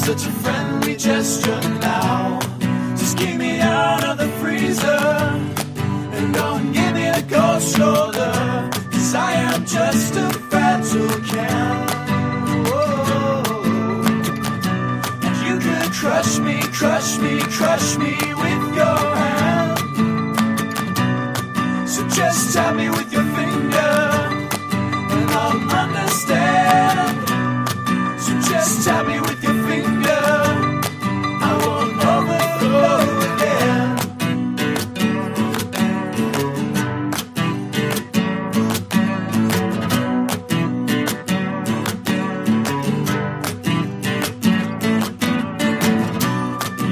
such a friendly gesture now. Just keep me out of the freezer and don't give me a cold shoulder, 'cause I am just a fragile can. Whoa. And you could crush me, crush me, crush me with your hand. So just tap me with your finger and I'll understand. So just tap me with your finger, I won't overflow again.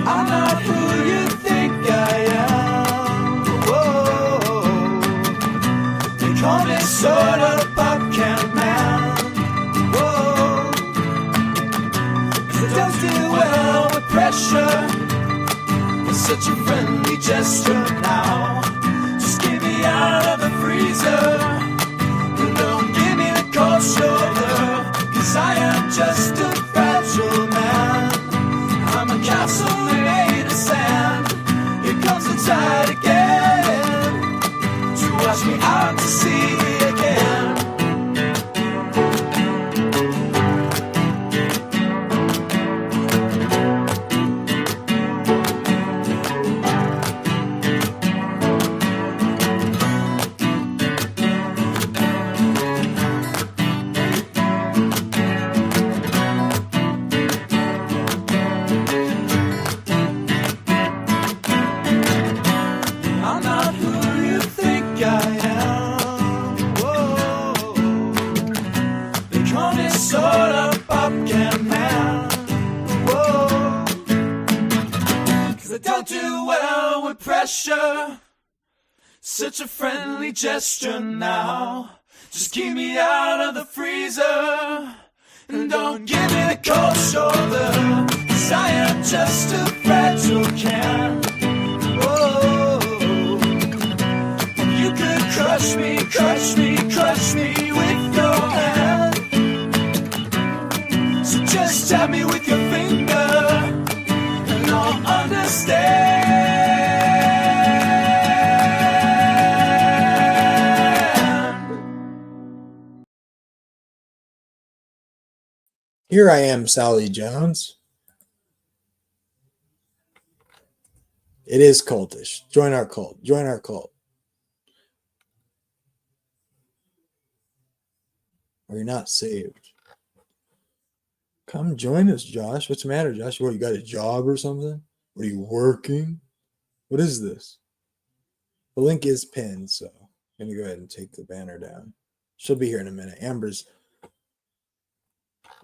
I'm not who you think I am. Whoa. They call me sort of pop can man. Whoa. 'Cause I don't do well with pressure. It's such a friendly gesture now. Just get me out of the freezer and don't give me the cold shoulder, 'cause I am just a fragile man. I'm a castle made of sand. Here comes the tide again to wash me out to sea again. I'm not who you think I am. Whoa. They call me sort of pop can man. Whoa. 'Cause I don't do well with pressure. Such a friendly gesture now. Just keep me out of the freezer and don't give me the cold shoulder, 'cause I am just a fragile can. Whoa. You could crush me, crush me, crush me with your hand. So just tap me with your finger and I'll understand. Here I am, Sally Jones. It is cultish. Join our cult. Join our cult. Or you're not saved. Come join us, Josh. What's the matter, Josh? What, you got a job or something? Are you working? What is this? The link is pinned, so I'm going to go ahead and take the banner down. She'll be here in a minute. Amber's,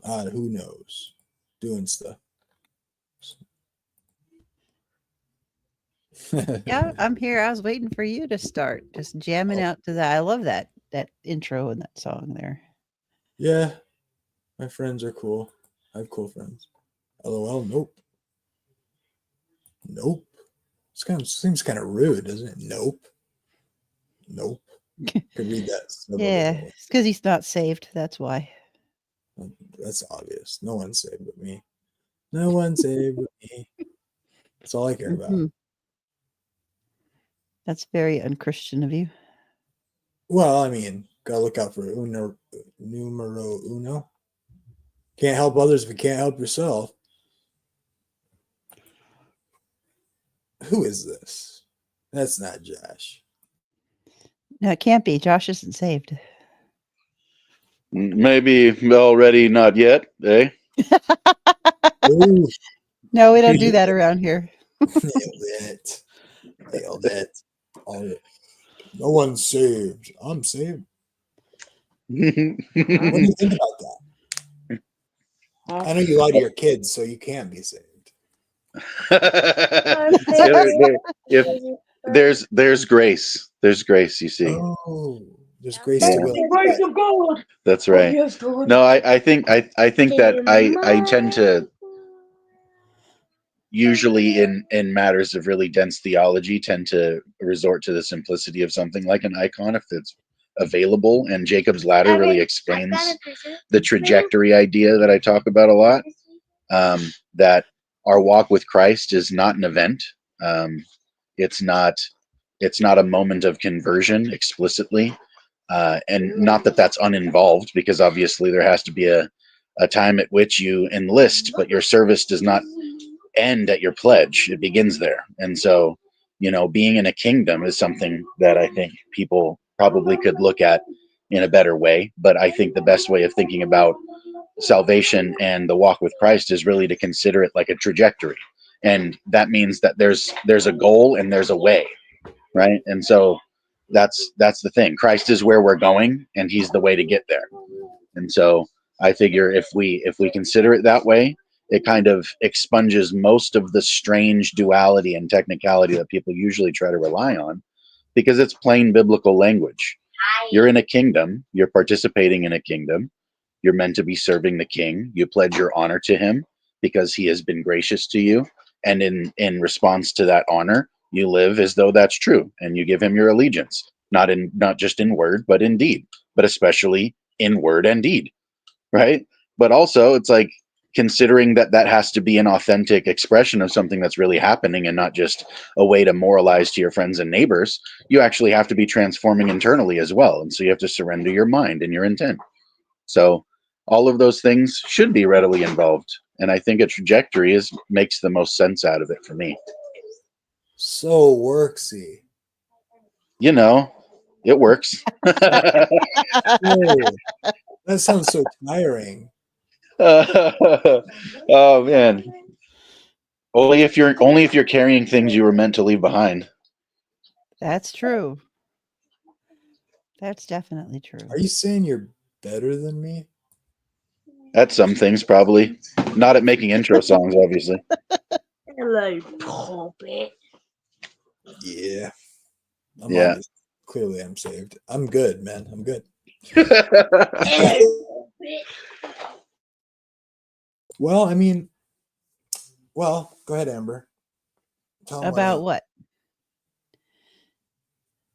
who knows, doing stuff. Yeah, I'm here. I was waiting for you to start, just jamming out to that. I love that intro and that song there. Yeah, my friends are cool. I have cool friends. LOL, nope. Nope. Seems kind of rude, doesn't it? Nope. Nope. Could read that. Yeah, it's because he's not saved. That's why. That's obvious. No one's saved but me. No one saved but me. That's all I care about. Mhm. That's very unchristian of you. Well, I mean, gotta look out for numero uno. Can't help others if you can't help yourself. Who is this? That's not Josh. No, it can't be. Josh isn't saved. Maybe already, not yet, eh? Ooh, No, we don't do that around here. nailed it. Nailed it. No one's saved. I'm saved. What do you think about that? I know you lie to your kids, so you can't be saved. If there's grace. There's grace, you see. Oh, there's grace Yeah. to go. That's right. No, I think that I tend to usually in matters of really dense theology tend to resort to the simplicity of something like an icon if it's available, and Jacob's ladder really explains the trajectory idea that I talk about a lot. that our walk with Christ is not an event. It's not a moment of conversion explicitly, and not that that's uninvolved, because obviously there has to be a time at which you enlist, but your service does not end at your pledge. It begins there. And so, being in a kingdom is something that I think people probably could look at in a better way. But I think the best way of thinking about salvation and the walk with Christ is really to consider it like a trajectory. And that means that there's a goal and there's a way, right? And so that's the thing. Christ is where we're going, and he's the way to get there. And so I figure if we consider it that way, it kind of expunges most of the strange duality and technicality that people usually try to rely on, because it's plain biblical language. You're in a kingdom, you're participating in a kingdom, you're meant to be serving the king, you pledge your honor to him because he has been gracious to you, and in response to that honor, you live as though that's true, and you give him your allegiance, not just in word but in deed, but especially in word and deed, right? But also, it's like, considering that has to be an authentic expression of something that's really happening and not just a way to moralize to your friends and neighbors, you actually have to be transforming internally as well. And so you have to surrender your mind and your intent. So all of those things should be readily involved. And I think a trajectory makes the most sense out of it for me. So worksy. It works. Whoa, that sounds so tiring. Oh man. Only if you're carrying things you were meant to leave behind. That's true. That's definitely true. Are you saying you're better than me? At some things, probably. Not at making intro songs, obviously. Hello, pulpit. Yeah. Yeah. Honest. Clearly I'm saved. I'm good, man. I'm good. Well, I mean, go ahead, Amber. Tell 'em About what?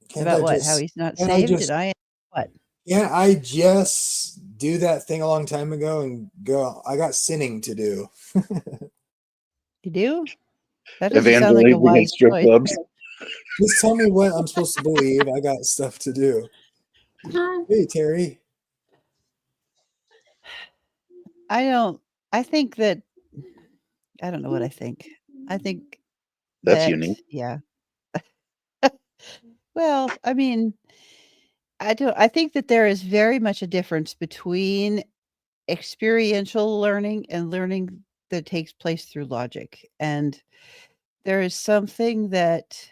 Can't About I what? just- How he's not can't I saved? just- And I what? Yeah, I just do that thing a long time ago and go, I got sinning to do. You do? That doesn't sound like a Evangelizing at wise strip choice. clubs. Just tell me what I'm supposed to believe. I got stuff to do. Hey, Terry. I think that I don't know what I think. I think That's that, unique. yeah. Well, I mean, I think that there is very much a difference between experiential learning and learning that takes place through logic. And there is something that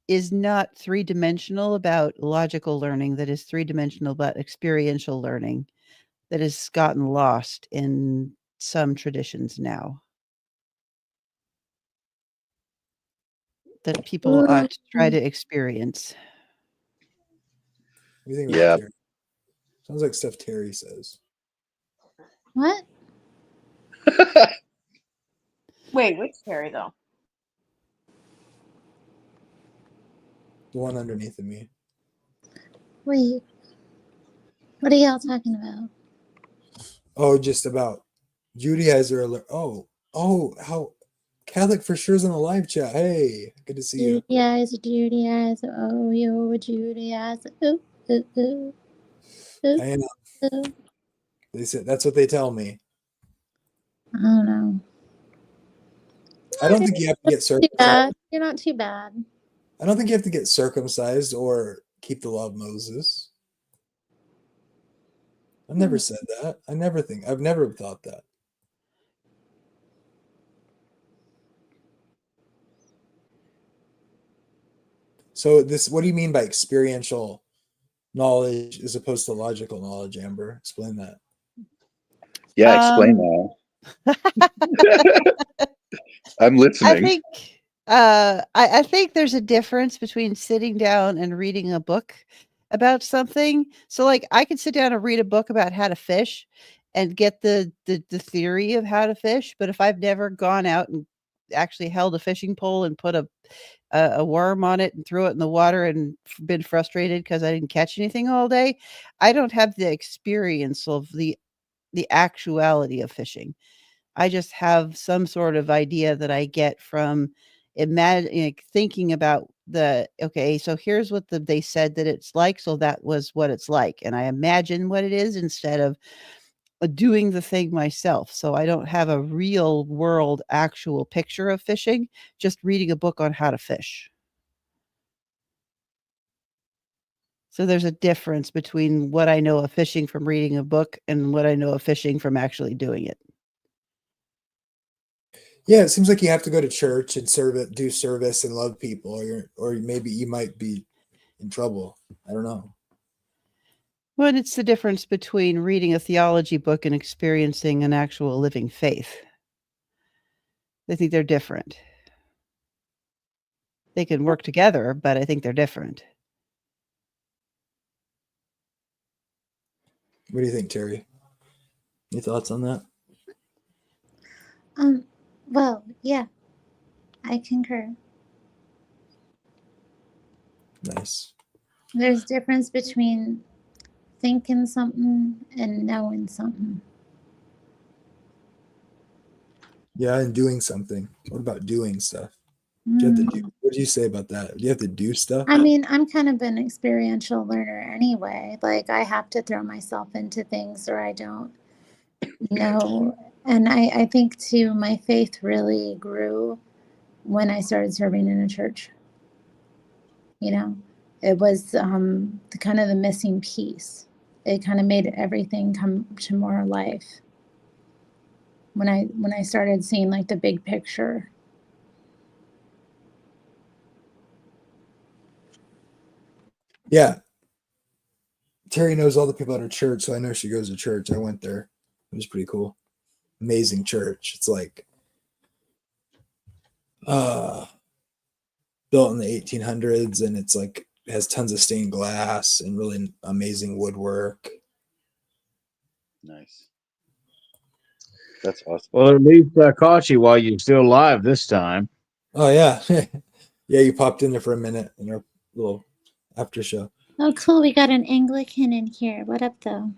is not three-dimensional about logical learning that is three-dimensional about experiential learning that has gotten lost in some traditions now. That people ought to try to experience. What do you think Yeah. about Terry? Sounds like stuff Terry says. What? Wait, which Terry though? The one underneath of me. Wait, what are y'all talking about? Oh, just about Judaizer alert. Oh, how Catholic for sure is in the live chat. Hey, good to see you. Judaizer, oh, yo, Judaizer, ooh, ooh, ooh, ooh, I am. ooh. They said that's what they tell me. I don't know. I don't think you have to get Too circumcised. bad. You're not too bad. I don't think you have to get circumcised or keep the law of Moses. I've never said that. I've never thought that. So what do you mean by experiential knowledge as opposed to logical knowledge, Amber? Explain that. Yeah, explain that. I'm listening. I think there's a difference between sitting down and reading a book about something. So like I could sit down and read a book about how to fish and get the theory of how to fish, but if I've never gone out and actually held a fishing pole and put a worm on it and threw it in the water and been frustrated because I didn't catch anything all day, I don't have the experience of the actuality of fishing. I just have some sort of idea that I get from thinking about okay, so here's what they said that it's like, so that was what it's like, and I imagine what it is instead of doing the thing myself. So I don't have a real world actual picture of fishing, just reading a book on how to fish. So there's a difference between what I know of fishing from reading a book and what I know of fishing from actually doing it. Yeah, it seems like you have to go to church and do service and love people, or maybe you might be in trouble. I don't know. Well, it's the difference between reading a theology book and experiencing an actual living faith. I think they're different. They can work together, but I think they're different. What do you think, Terry? Any thoughts on that? Well, yeah, I concur. Nice. There's difference between thinking something and knowing something. Yeah, and doing something. What about doing stuff? Do you have to do, what do you say about that? Do you have to do stuff? I mean, I'm kind of an experiential learner anyway. Like, I have to throw myself into things or I don't know. And I think, too, my faith really grew when I started serving in a church. You know, it was the kind of the missing piece. It kind of made everything come to more life. When I started seeing like the big picture. Yeah. Terry knows all the people at her church, so I know she goes to church. I went there. It was pretty cool. Amazing church. It's like built in the 1800s, and it's like has tons of stained glass and really amazing woodwork. Nice. That's awesome. Well, at least I caught you while you're still alive this time. Oh yeah. Yeah, you popped in there for a minute in our little after show. Oh, cool. We got an Anglican in here. What up, though?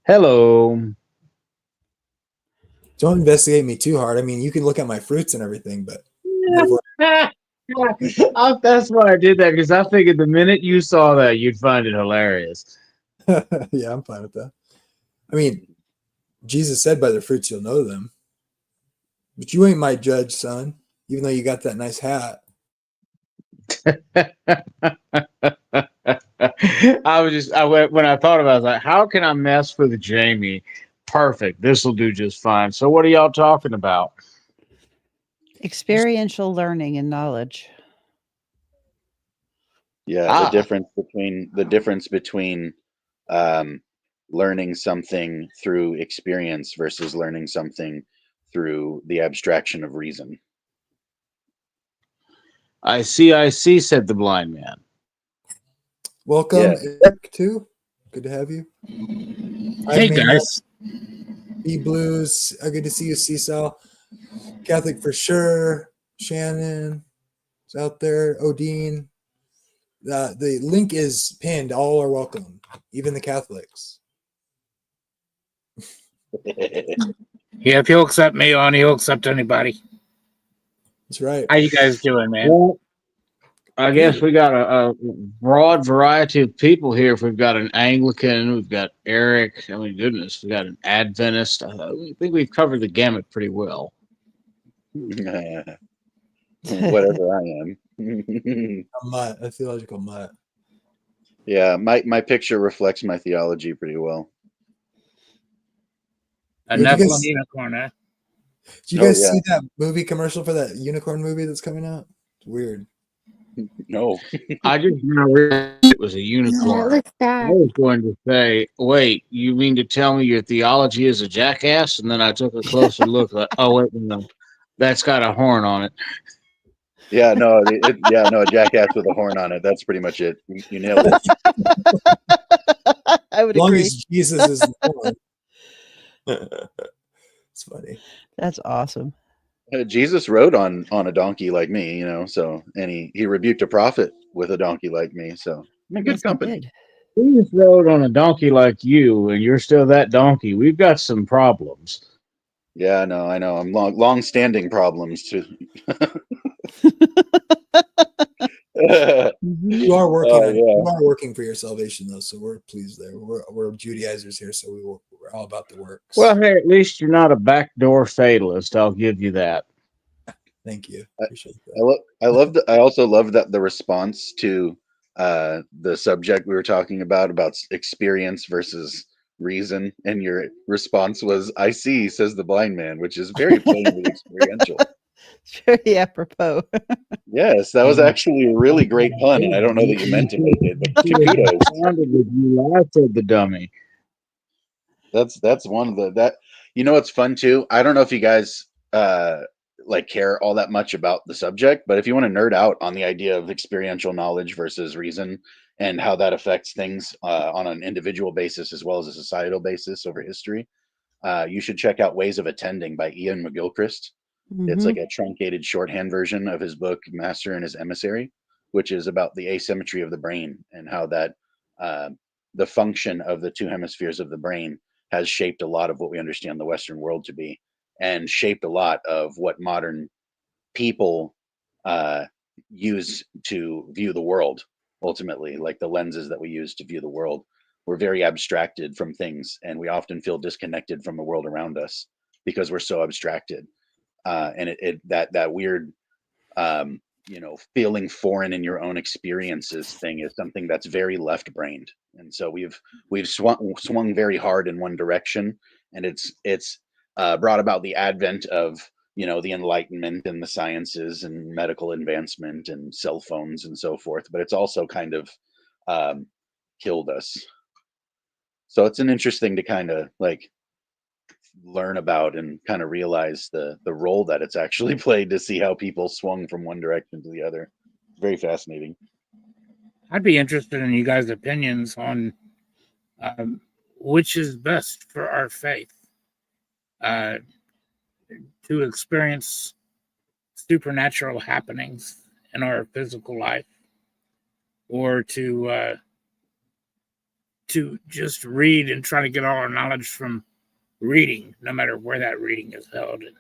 Hello. Don't investigate me too hard. I mean, you can look at my fruits and everything, but That's why I did that, because I figured the minute you saw that, you'd find it hilarious. yeah, I'm fine with that. I mean, Jesus said, by their fruits you'll know them. But you ain't my judge, son, even though you got that nice hat. When I thought about it, I was like, how can I mess with Jamie? Perfect. This will do just fine. So what are y'all talking about? Experiential learning and knowledge. Yeah, the difference between learning something through experience versus learning something through the abstraction of reason. I see, said the blind man. Welcome, Yeah. Eric, too. Good to have you. Hey, guys. B-Blues, good to see you, Cecil. Catholic for sure. Shannon is out there. Odine. The link is pinned. All are welcome, even the Catholics. Yeah, if he'll accept me on, he'll accept anybody. That's right. How you guys doing, man? Well, I guess we got a broad variety of people here. If we've got an Anglican, we've got Eric. I mean, goodness, we got an Adventist. I think we've covered the gamut pretty well. Whatever I am. A mutt, a theological mutt. Yeah, my picture reflects my theology pretty well. A Did you Nephilim guys- unicorn, huh? Did you Oh, guys yeah. see that movie commercial for that unicorn movie that's coming out? It's weird. No. I just realized it was a Yeah, it unicorn. looks I bad. was going to say, wait, you mean to tell me your theology is a jackass? And then I took a closer look. Like, oh, wait, no, that's got a horn on it. Yeah, no, a jackass with a horn on it. That's pretty much it. You nailed it. I would As long agree. as Jesus is the Lord. It's funny. That's awesome. Jesus rode on a donkey like me, so, and he rebuked a prophet with a donkey like me, so I'm in good Yes, he company. did. We just rode on a donkey like you, and you're still that donkey. We've got some problems. Yeah, no, I know. I'm long-standing problems too. Mhm. You are working Oh on yeah. you are working for your salvation though, so we're pleased there. We're Judaizers here, so we're all about the works. Well, hey, at least you're not a backdoor fatalist. I'll give you that. Thank you. I, Appreciate I, that. I also love that the response to the subject we were talking about experience versus reason, and your response was, "I see," says the blind man, which is very plainly experiential. It's very apropos. Yes, that was actually a really great pun, and I don't know that you meant to make it, but kudos. Sounded like you laughed at the dummy. That's one of that. You know what's fun too? I don't know if you guys like care all that much about the subject, but if you want to nerd out on the idea of experiential knowledge versus reason and how that affects things on an individual basis as well as a societal basis over history, you should check out Ways of Attending by Ian McGilchrist. It's like Mhm. a truncated shorthand version of his book Master and His Emissary, which is about the asymmetry of the brain and how that uh, the function of the two hemispheres of the brain has shaped a lot of what we understand the Western world to be, and shaped a lot of what modern people uh, use to view the world. Ultimately, like the lenses that we use to view the world, we're very abstracted from things, and we often feel disconnected from the world around us because we're so abstracted. And that weird feeling foreign in your own experiences thing is something that's very left brained, and so we've swung very hard in one direction, and it's brought about the advent of the enlightenment and the sciences and medical advancement and cell phones and so forth, but it's also kind of um, killed us. So it's an interesting to kind of like learn about and kind of realize the role that it's actually played, to see how people swung from one direction to the other. Very fascinating. I'd be interested in you guys' opinions on which is best for our faith, uh, to experience supernatural happenings in our physical life, or to just read and try to get all our knowledge from reading, no matter where that reading is held, and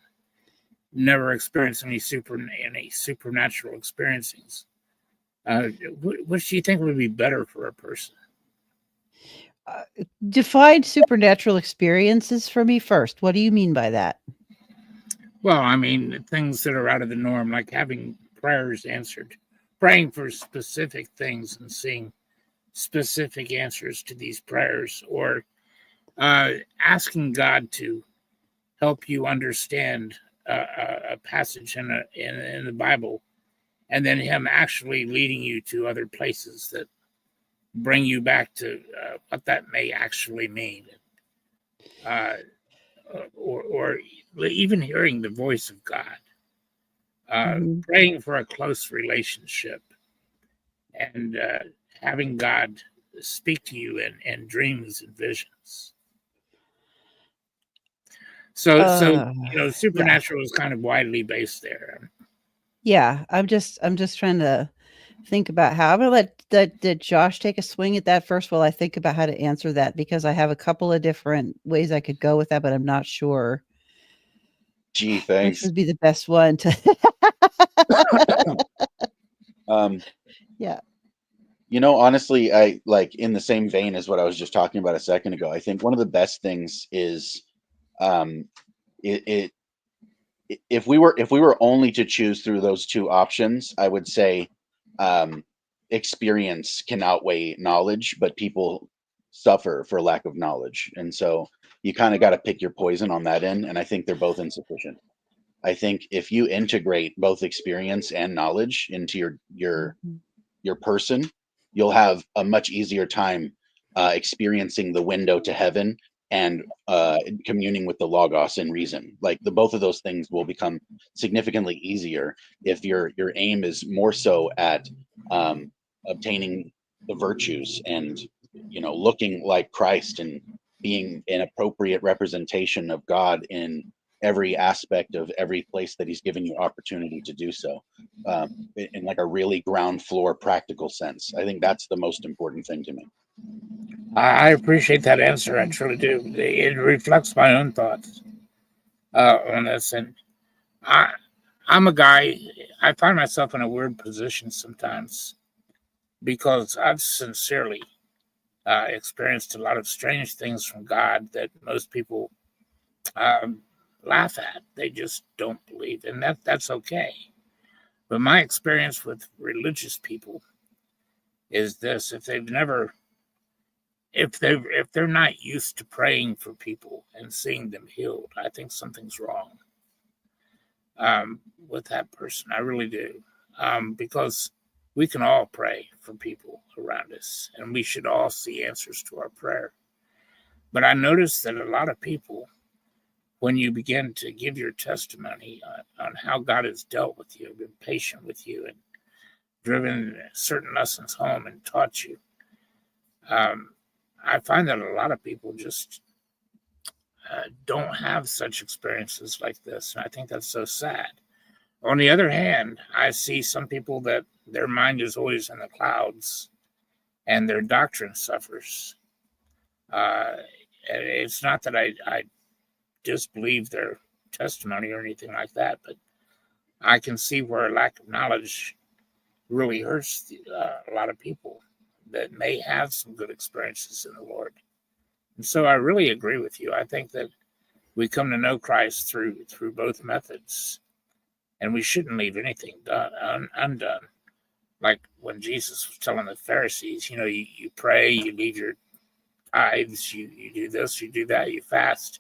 never experience any supernatural experiencings. Which do you think would be better for a person? Define supernatural experiences for me first. What do you mean by that? Well, I mean, things that are out of the norm, like having prayers answered, praying for specific things and seeing specific answers to these prayers, or asking God to help you understand a passage in the Bible, and then Him actually leading you to other places that bring you back to what that may actually mean, or even hearing the voice of God, Mhm. praying for a close relationship, and having God speak to you in dreams and visions. So Uh, yeah, yeah. supernatural is kind of widely based there. Yeah, I'm just trying to think about how I'm gonna let Josh take a swing at that first while I think about how to answer that, because I have a couple of different ways I could go with that, but I'm not sure Gee, which thanks. would be the best one to um, Yeah. Honestly, I like, in the same vein as what I was just talking about a second ago, I think one of the best things is um, it if we were only to choose through those two options, I would say experience can outweigh knowledge, but people suffer for lack of knowledge, and so you kind of got to pick your poison on that end. And I think they're both insufficient. I think if you integrate both experience and knowledge into Mhm. your person, you'll have a much easier time experiencing the window to heaven and communing with the logos and reason. Like the both of those things will become significantly easier if your aim is more so at um, obtaining the virtues and looking like Christ and being an appropriate representation of God in every aspect of every place that He's given you opportunity to do so, in like a really ground floor practical sense. I think that's the most important thing to me. I appreciate that answer. I truly do. It reflects my own thoughts. on this, and I I'm a guy. I find myself in a weird position sometimes because I've sincerely experienced a lot of strange things from God that most people um, laugh at. They just don't believe, and that's okay. But my experience with religious people is this: if they're not used to praying for people and seeing them healed, I think something's wrong with that person. I really do, because we can all pray for people around us, and we should all see answers to our prayer. But I noticed that a lot of people, when you begin to give your testimony on how God has dealt with you, been patient with you, and driven certain lessons home and taught you, um, I find that a lot of people just don't have such experiences like this. And I think that's so sad. On the other hand, I see some people that their mind is always in the clouds and their doctrine suffers. And it's not that I disbelieve their testimony or anything like that, but I can see where a lack of knowledge really hurts a lot of people that may have some good experiences in the Lord. And so I really agree with you. I think that we come to know Christ through both methods, and we shouldn't leave anything undone. Like when Jesus was telling the Pharisees, you pray, you leave your tithes, you do this, you do that, you fast.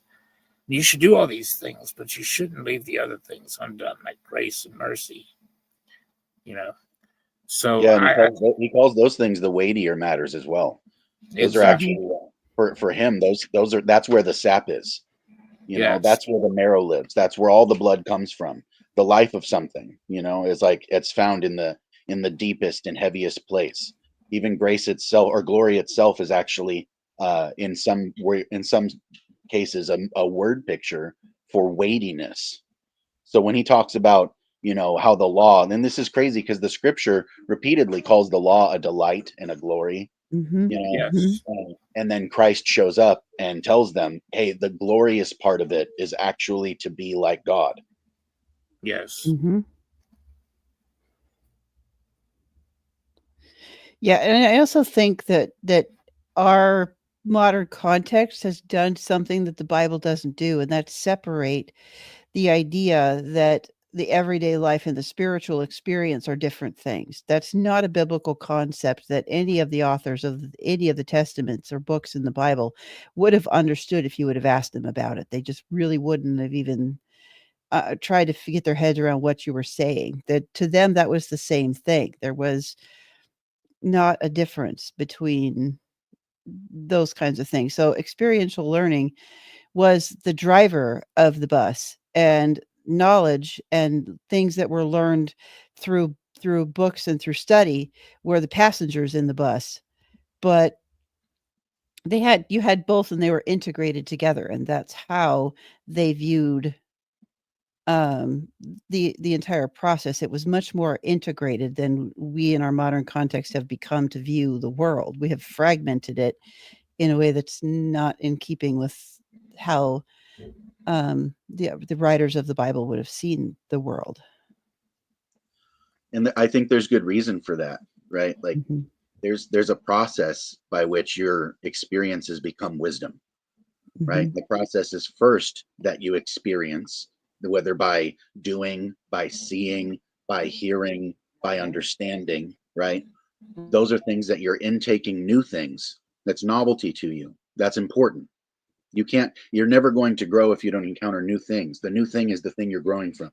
You should do all these things, but you shouldn't leave the other things undone, like grace and mercy. So Yeah, and he calls those things the weightier matters as well. Those are actually for him. That's where the sap is. That's where the marrow lives. That's where all the blood comes from. The life of something, is like it's found in the deepest and heaviest place. Even grace itself or glory itself is actually in some cases a word picture for weightiness. So when he talks about how the law, and then this is crazy because the scripture repeatedly calls the law a delight and a glory. Yes. And then Christ shows up and tells them, hey, the glorious part of it is actually to be like God. Yes. Yeah, and I also think that our modern context has done something that the Bible doesn't do, and that's separate the idea that the everyday life and the spiritual experience are different things. That's not a biblical concept that any of the authors of any of the testaments or books in the Bible would have understood if you would have asked them about it. They just really wouldn't have even tried to get their heads around what you were saying. That to them, that was the same thing. There was not a difference between those kinds of things. So experiential learning was the driver of the bus, and knowledge and things that were learned through books and through study were the passengers in the bus. But you had both, and they were integrated together, and that's how they viewed the entire process. It was much more integrated than we in our modern context have become to view the world. We have fragmented it in a way that's not in keeping with how the writers of the Bible would have seen the world. And I think there's good reason for that, right? Like there's a process by which your experiences become wisdom, right? The process is first that you experience, whether by doing, by seeing, by hearing, by understanding, right? Those are things that you're intaking new things. That's novelty to you. That's important. You're never going to grow if you don't encounter new things. The new thing is the thing you're growing from.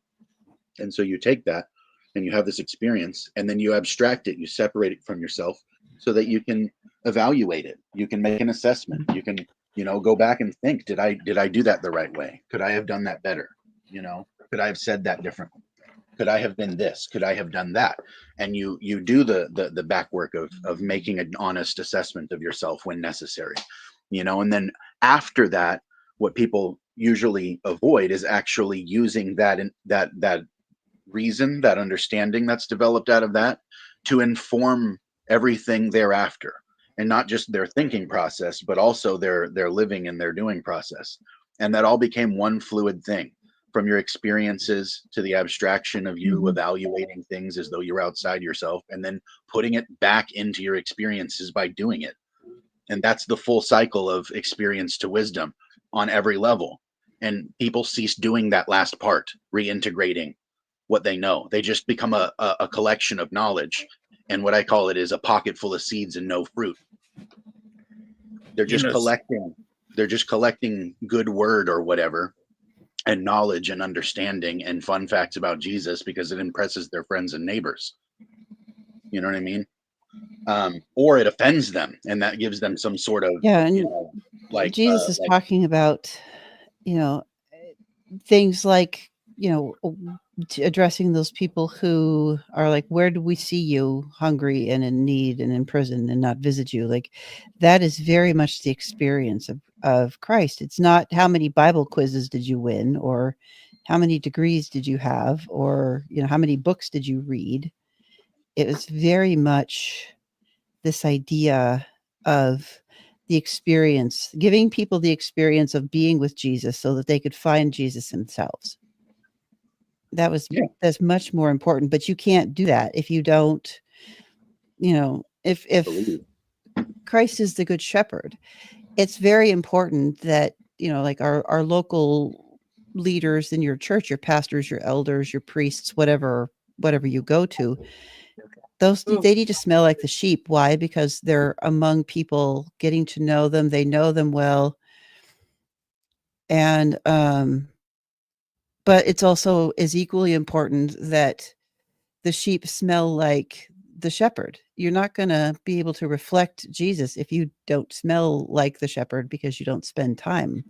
And so you take that and you have this experience, and then you abstract it, you separate it from yourself so that you can evaluate it. You can make an assessment. You can, go back and think, did I do that the right way? Could I have done that better? Could I have said that differently? Could I have been this? Could I have done that? And you do the back work of making an honest assessment of yourself when necessary, and then after that, what people usually avoid is actually using that reason, that understanding that's developed out of that to inform everything thereafter, and not just their thinking process, but also their living and their doing process. And that all became one fluid thing. from your experiences to the abstraction of you Mhm. evaluating things as though you're outside yourself, and then putting it back into your experiences by doing it. And that's the full cycle of experience to wisdom on every level. And people cease doing that last part, reintegrating what they know. They just become a collection of knowledge. And what I call it is a pocket full of seeds and no fruit. They're You just know, collecting good word or whatever, and knowledge and understanding and fun facts about Jesus because it impresses their friends and neighbors. You know what I mean? Or it offends them, and that gives them some sort of, Yeah, you and know, like Jesus is talking about, things like, addressing those people who are like, where do we see you hungry and in need and in prison and not visit you? Like, that is very much the experience of Christ. It's not how many Bible quizzes did you win, or how many degrees did you have, or, how many books did you read? It was very much this idea of the experience, giving people the experience of being with Jesus so that they could find Jesus themselves. That's much more important, but you can't do that if you don't, if believe. Christ is the good shepherd. It's very important that, like our local leaders in your church, your pastors, your elders, your priests, whatever you go to, they need to smell like the sheep. Why? Because they're among people, getting to know them. They know them well. And, but it's also is equally important that the sheep smell like the shepherd. You're not going to be able to reflect Jesus if you don't smell like the shepherd, because you don't spend time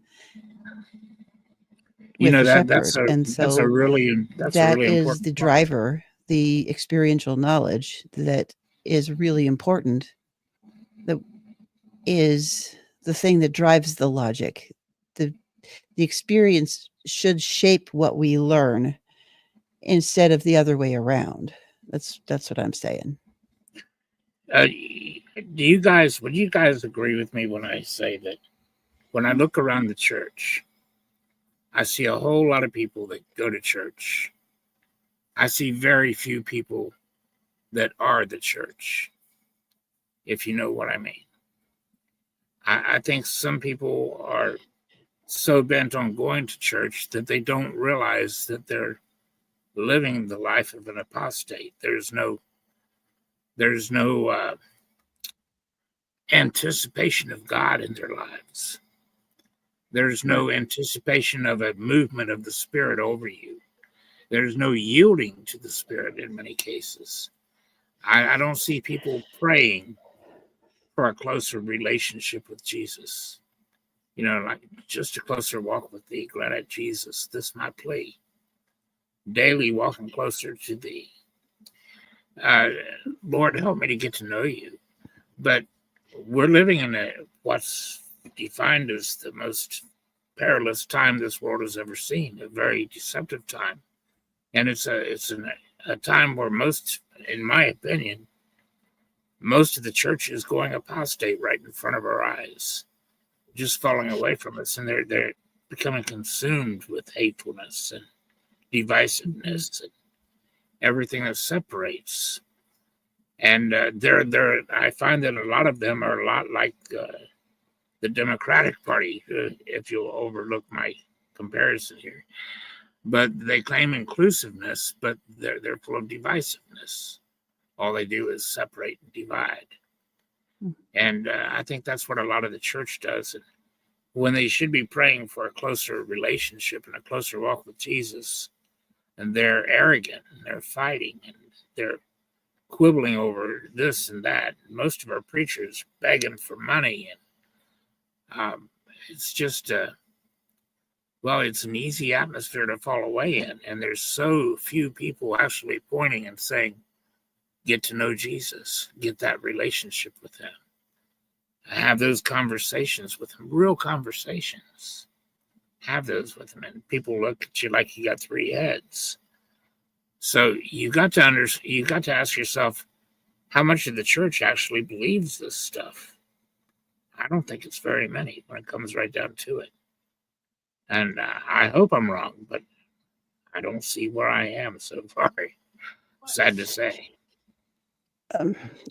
with the shepherd. And that's a so really that is the important point. driver, the experiential knowledge that is really important, that is the thing that drives the logic. The experience should shape what we learn instead of the other way around. That's what I'm saying. Would you guys agree with me when I say that when I look around the church, I see a whole lot of people that go to church. I see very few people that are the church, if you know what I mean. I think some people are so bent on going to church that they don't realize that they're living the life of an apostate. There's no anticipation of God in their lives. There's no anticipation of a movement of the Spirit over you. There's no yielding to the Spirit in many cases. I don't see people praying for a closer relationship with Jesus. Like just a closer walk with thee, granted Jesus, this my plea. Daily walking closer to thee. Lord, help me to get to know you. But we're living in what's defined as the most perilous time this world has ever seen, a very deceptive time. And it's a time where in my opinion, most of the church is going apostate right in front of our eyes, just falling away from us. And they're becoming consumed with hatefulness and divisiveness and everything that separates. And I find that a lot of them are a lot like the Democratic Party, if you'll overlook my comparison here. But they claim inclusiveness, but they're full of divisiveness. All they do is separate and divide. And I think that's what a lot of the church does. And when they should be praying for a closer relationship and a closer walk with Jesus, and they're arrogant and they're fighting and they're quibbling over this and that. Most of our preachers begging for money, and it's just it's an easy atmosphere to fall away in. And there's so few people actually pointing and saying, get to know Jesus, get that relationship with him, have those conversations with him, real conversations. Have those with him, and people look at you like you got three heads. So you got to ask yourself, how much of the church actually believes this stuff? I don't think it's very many when it comes right down to it. And I hope I'm wrong, but I don't see where I am so far. Sad to say.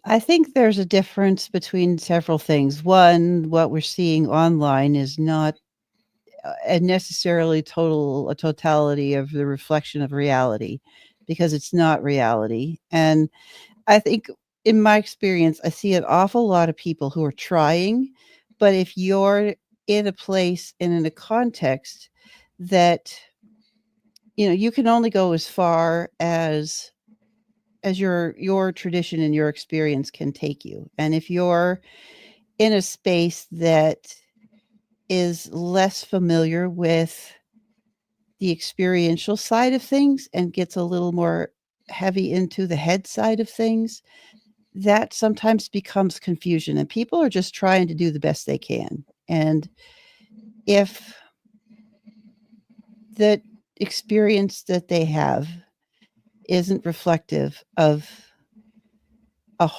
I think there's a difference between several things. One, what we're seeing online is not necessarily a totality of the reflection of reality, because it's not reality. And I think, in my experience, I see an awful lot of people who are trying, but if you're in a place and in a context that, you can only go as far as your tradition and your experience can take you. And if you're in a space that is less familiar with the experiential side of things and gets a little more heavy into the head side of things, that sometimes becomes confusion, and people are just trying to do the best they can. And if the experience that they have isn't reflective of a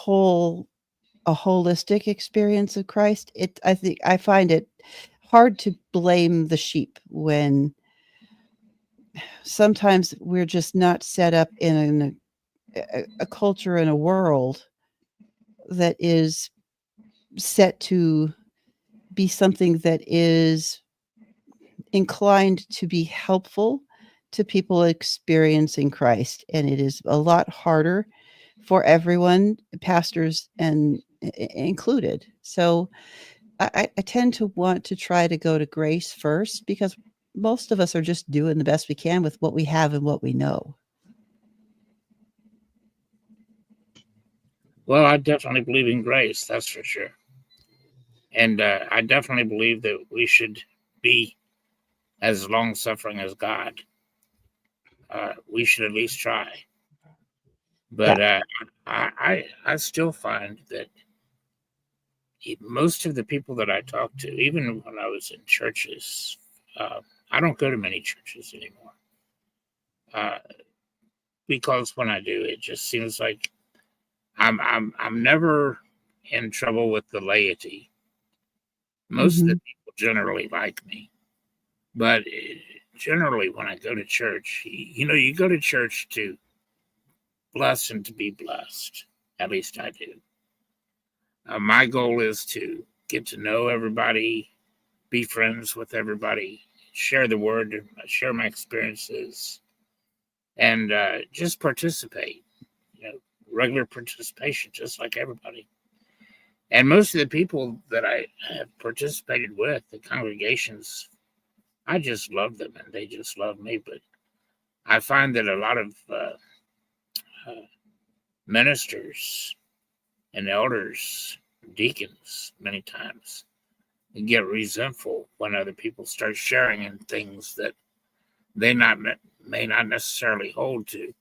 holistic experience of Christ, I find it hard to blame the sheep when sometimes we're just not set up in a culture and a world that is set to be something that is inclined to be helpful to people experiencing Christ. And it is a lot harder for everyone, pastors and included. So I tend to want to try to go to grace first, because most of us are just doing the best we can with what we have and what we know. Well, I definitely believe in grace, that's for sure. And I definitely believe that we should be as long-suffering as God. We should at least try. But I still find that most of the people that I talk to, even when I was in churches, I don't go to many churches anymore. Because when I do, it just seems like I'm never in trouble with the laity. Most of the people generally like me, but generally when I go to church, you go to church to bless and to be blessed. At least I do. My goal is to get to know everybody, be friends with everybody, share the word, share my experiences, and just participate. Regular participation, just like everybody. And most of the people that I have participated with, the congregations, I just love them and they just love me. But I find that a lot of ministers and elders, deacons, many times, get resentful when other people start sharing in things that they may not necessarily hold to.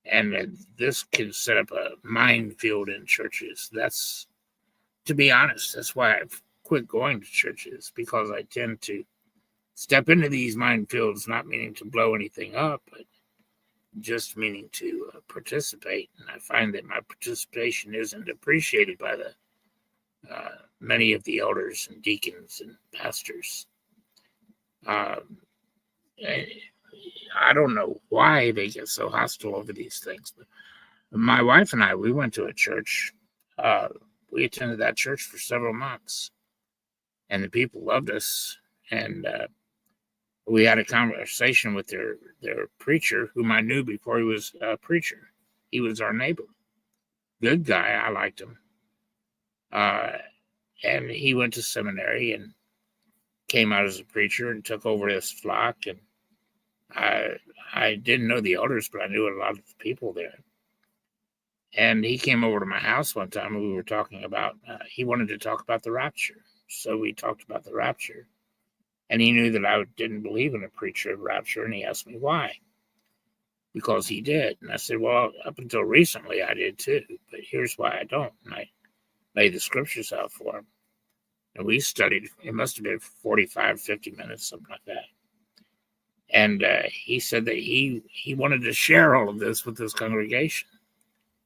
And this can set up a minefield in churches. To be honest, that's why I've quit going to churches, because I tend to step into these minefields, not meaning to blow anything up, but just meaning to participate. And I find that my participation isn't appreciated by the many of the elders and deacons and pastors. I don't know why they get so hostile over these things, but my wife and I, we went to a church. We attended that church for several months, and the people loved us. And we had a conversation with their preacher, whom I knew before he was a preacher. He was our neighbor. Good guy. I liked him. And he went to seminary and came out as a preacher and took over this flock. And I didn't know the elders, but I knew a lot of the people there. And he came over to my house one time and we were talking about, he wanted to talk about the rapture. So we talked about the rapture. And he knew that I didn't believe in a preacher of rapture. And he asked me why. Because he did. And I said, well, up until recently, I did too. But here's why I don't. And I laid the scriptures out for him. And we studied, it must have been 45, 50 minutes, something like that. And he said that he wanted to share all of this with his congregation.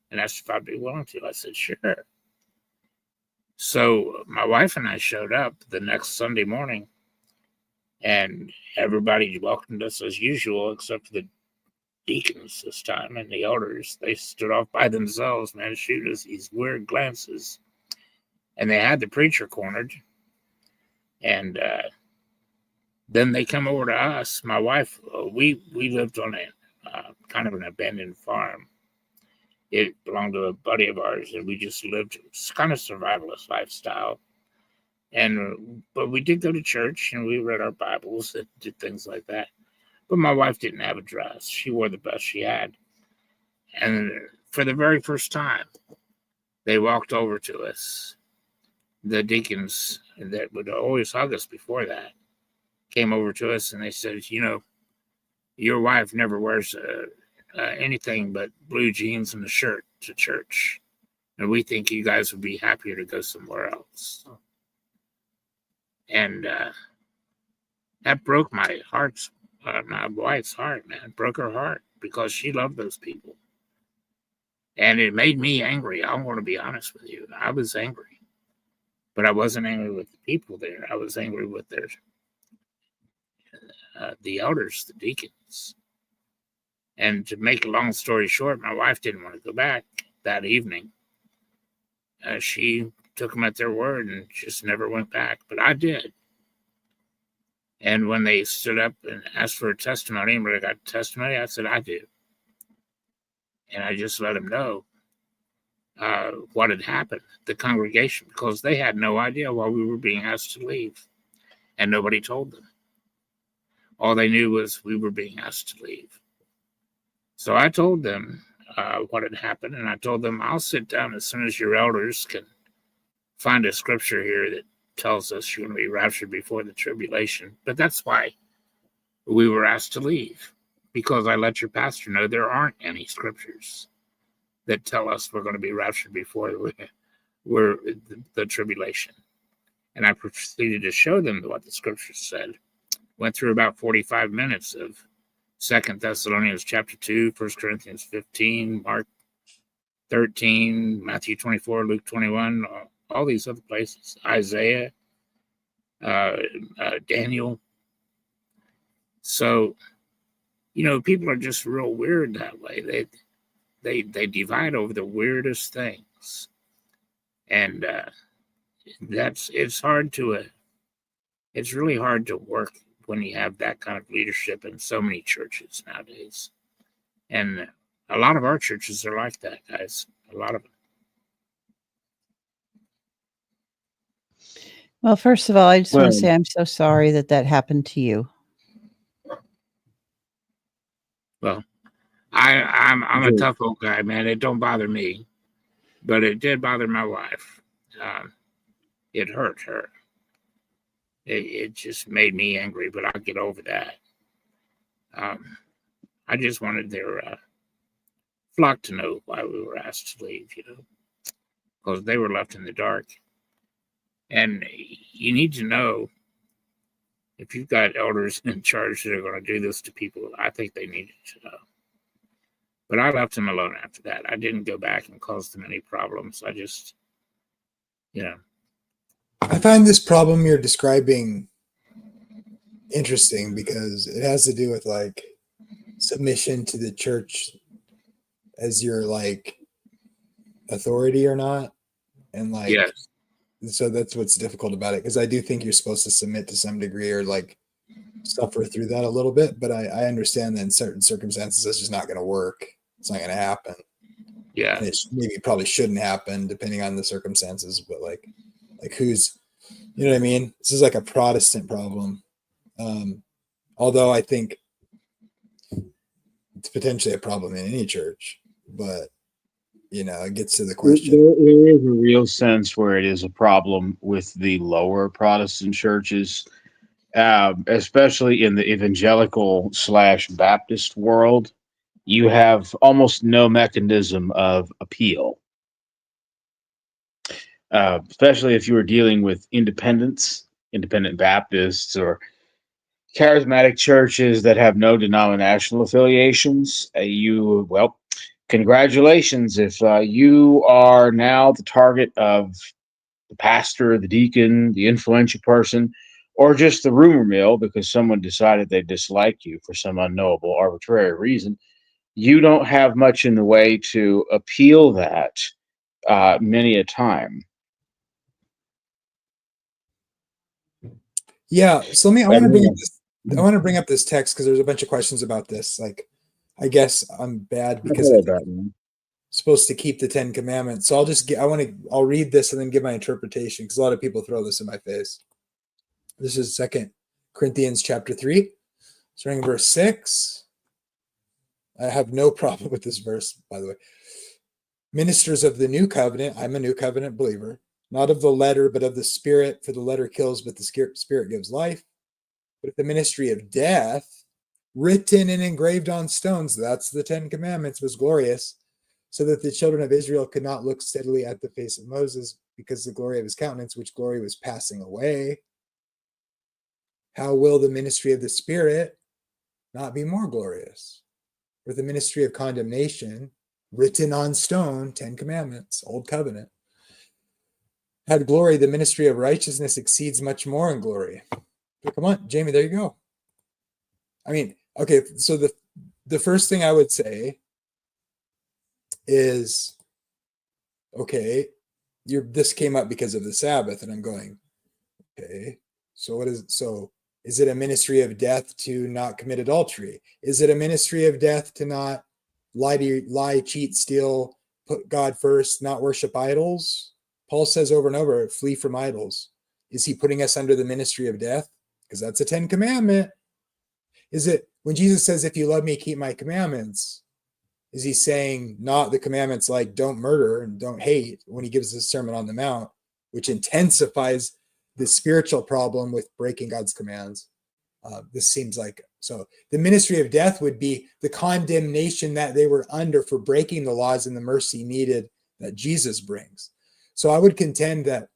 And asked if I'd be willing to. I said, sure. So my wife and I showed up the next Sunday morning. And everybody welcomed us as usual, except for the deacons this time and the elders. They stood off by themselves, man, shooting us these weird glances. And they had the preacher cornered. And then they come over to us. My wife, we lived on a kind of an abandoned farm. It belonged to a buddy of ours, and we just lived kind of survivalist lifestyle. But we did go to church, and we read our Bibles and did things like that. But my wife didn't have a dress. She wore the best she had. And for the very first time, they walked over to us. The deacons that would always hug us before that came over to us, and they said, you know, your wife never wears anything but blue jeans and a shirt to church. And we think you guys would be happier to go somewhere else. And that broke my wife's heart, man. It broke her heart because she loved those people. And it made me angry. I want to be honest with you. I was angry. But I wasn't angry with the people there. I was angry with the elders, the deacons. And to make a long story short, my wife didn't want to go back that evening. She took them at their word and just never went back. But I did. And when they stood up and asked for a testimony, and when I got a testimony, I said, I do. And I just let them know what had happened, the congregation, because they had no idea why we were being asked to leave. And nobody told them. All they knew was we were being asked to leave. So I told them what had happened, and I told them, I'll sit down as soon as your elders can find a scripture here that tells us you're going to be raptured before the tribulation. But that's why we were asked to leave, because I let your pastor know there aren't any scriptures that tell us we're going to be raptured before we're the tribulation. And I proceeded to show them what the scriptures said. Went through about 45 minutes of 2 Thessalonians chapter 2, 1 Corinthians 15, Mark 13, Matthew 24, Luke 21, all these other places, Isaiah, Daniel. So, you know, people are just real weird that way. They divide over the weirdest things. And it's really hard to work when you have that kind of leadership in so many churches nowadays. And a lot of our churches are like that, guys. A lot of them. Well, first of all, I just want to say I'm so sorry that happened to you. Well, I'm a tough old guy, man. It don't bother me, but it did bother my wife. It hurt her. It just made me angry, but I'll get over that. I just wanted their flock to know why we were asked to leave, you know, because they were left in the dark. And you need to know, if you've got elders in charge that are going to do this to people, I think they needed to know. But I left them alone after that. I didn't go back and cause them any problems. I just, you know. I find this problem you're describing interesting because it has to do with like submission to the church as your like authority or not. And like, yes. So that's what's difficult about it. Cause I do think you're supposed to submit to some degree or like suffer through that a little bit. But I understand that in certain circumstances, that's just not going to work. It's not going to happen. Yeah. And it maybe probably shouldn't happen depending on the circumstances, but like who's, you know what I mean? This is like a Protestant problem. Although I think it's potentially a problem in any church, but you know, it gets to the question. There is a real sense where it is a problem with the lower Protestant churches, especially in the evangelical / Baptist world. You have almost no mechanism of appeal, especially if you were dealing with independent Baptists or charismatic churches that have no denominational affiliations. Congratulations. If you are now the target of the pastor, the deacon, the influential person, or just the rumor mill because someone decided they disliked you for some unknowable arbitrary reason, you don't have much in the way to appeal that many a time. Yeah. So I want to And bring up this. I want to bring up this text because there's a bunch of questions about this. Like, I guess I'm bad because I'm supposed to keep the 10 Commandments. So I'll read this and then give my interpretation because a lot of people throw this in my face. This is 2 Corinthians chapter 3, starting verse 6. I have no problem with this verse, by the way. Ministers of the new covenant, I'm a new covenant believer, not of the letter, but of the spirit, for the letter kills, but the spirit gives life. But if the ministry of death, written and engraved on stones, that's the 10 Commandments, was glorious, so that the children of Israel could not look steadily at the face of Moses because the glory of his countenance, which glory was passing away. How will the ministry of the Spirit not be more glorious? Or the ministry of condemnation, written on stone, 10 Commandments, Old Covenant, had glory, the ministry of righteousness exceeds much more in glory. So come on, Jamie, there you go. I mean, okay, so the first thing I would say is, okay, this came up because of the Sabbath, and I'm going, okay, so what is it? So is it a ministry of death to not commit adultery? Is it a ministry of death to not lie, cheat, steal, put God first, not worship idols? Paul says over and over, flee from idols. Is he putting us under the ministry of death? Because that's a 10 Commandment. Is it when Jesus says, if you love me, keep my commandments? Is he saying not the commandments like don't murder and don't hate when he gives the Sermon on the Mount, which intensifies the spiritual problem with breaking God's commands? This seems like, so the ministry of death would be the condemnation that they were under for breaking the laws and the mercy needed that Jesus brings. So I would contend that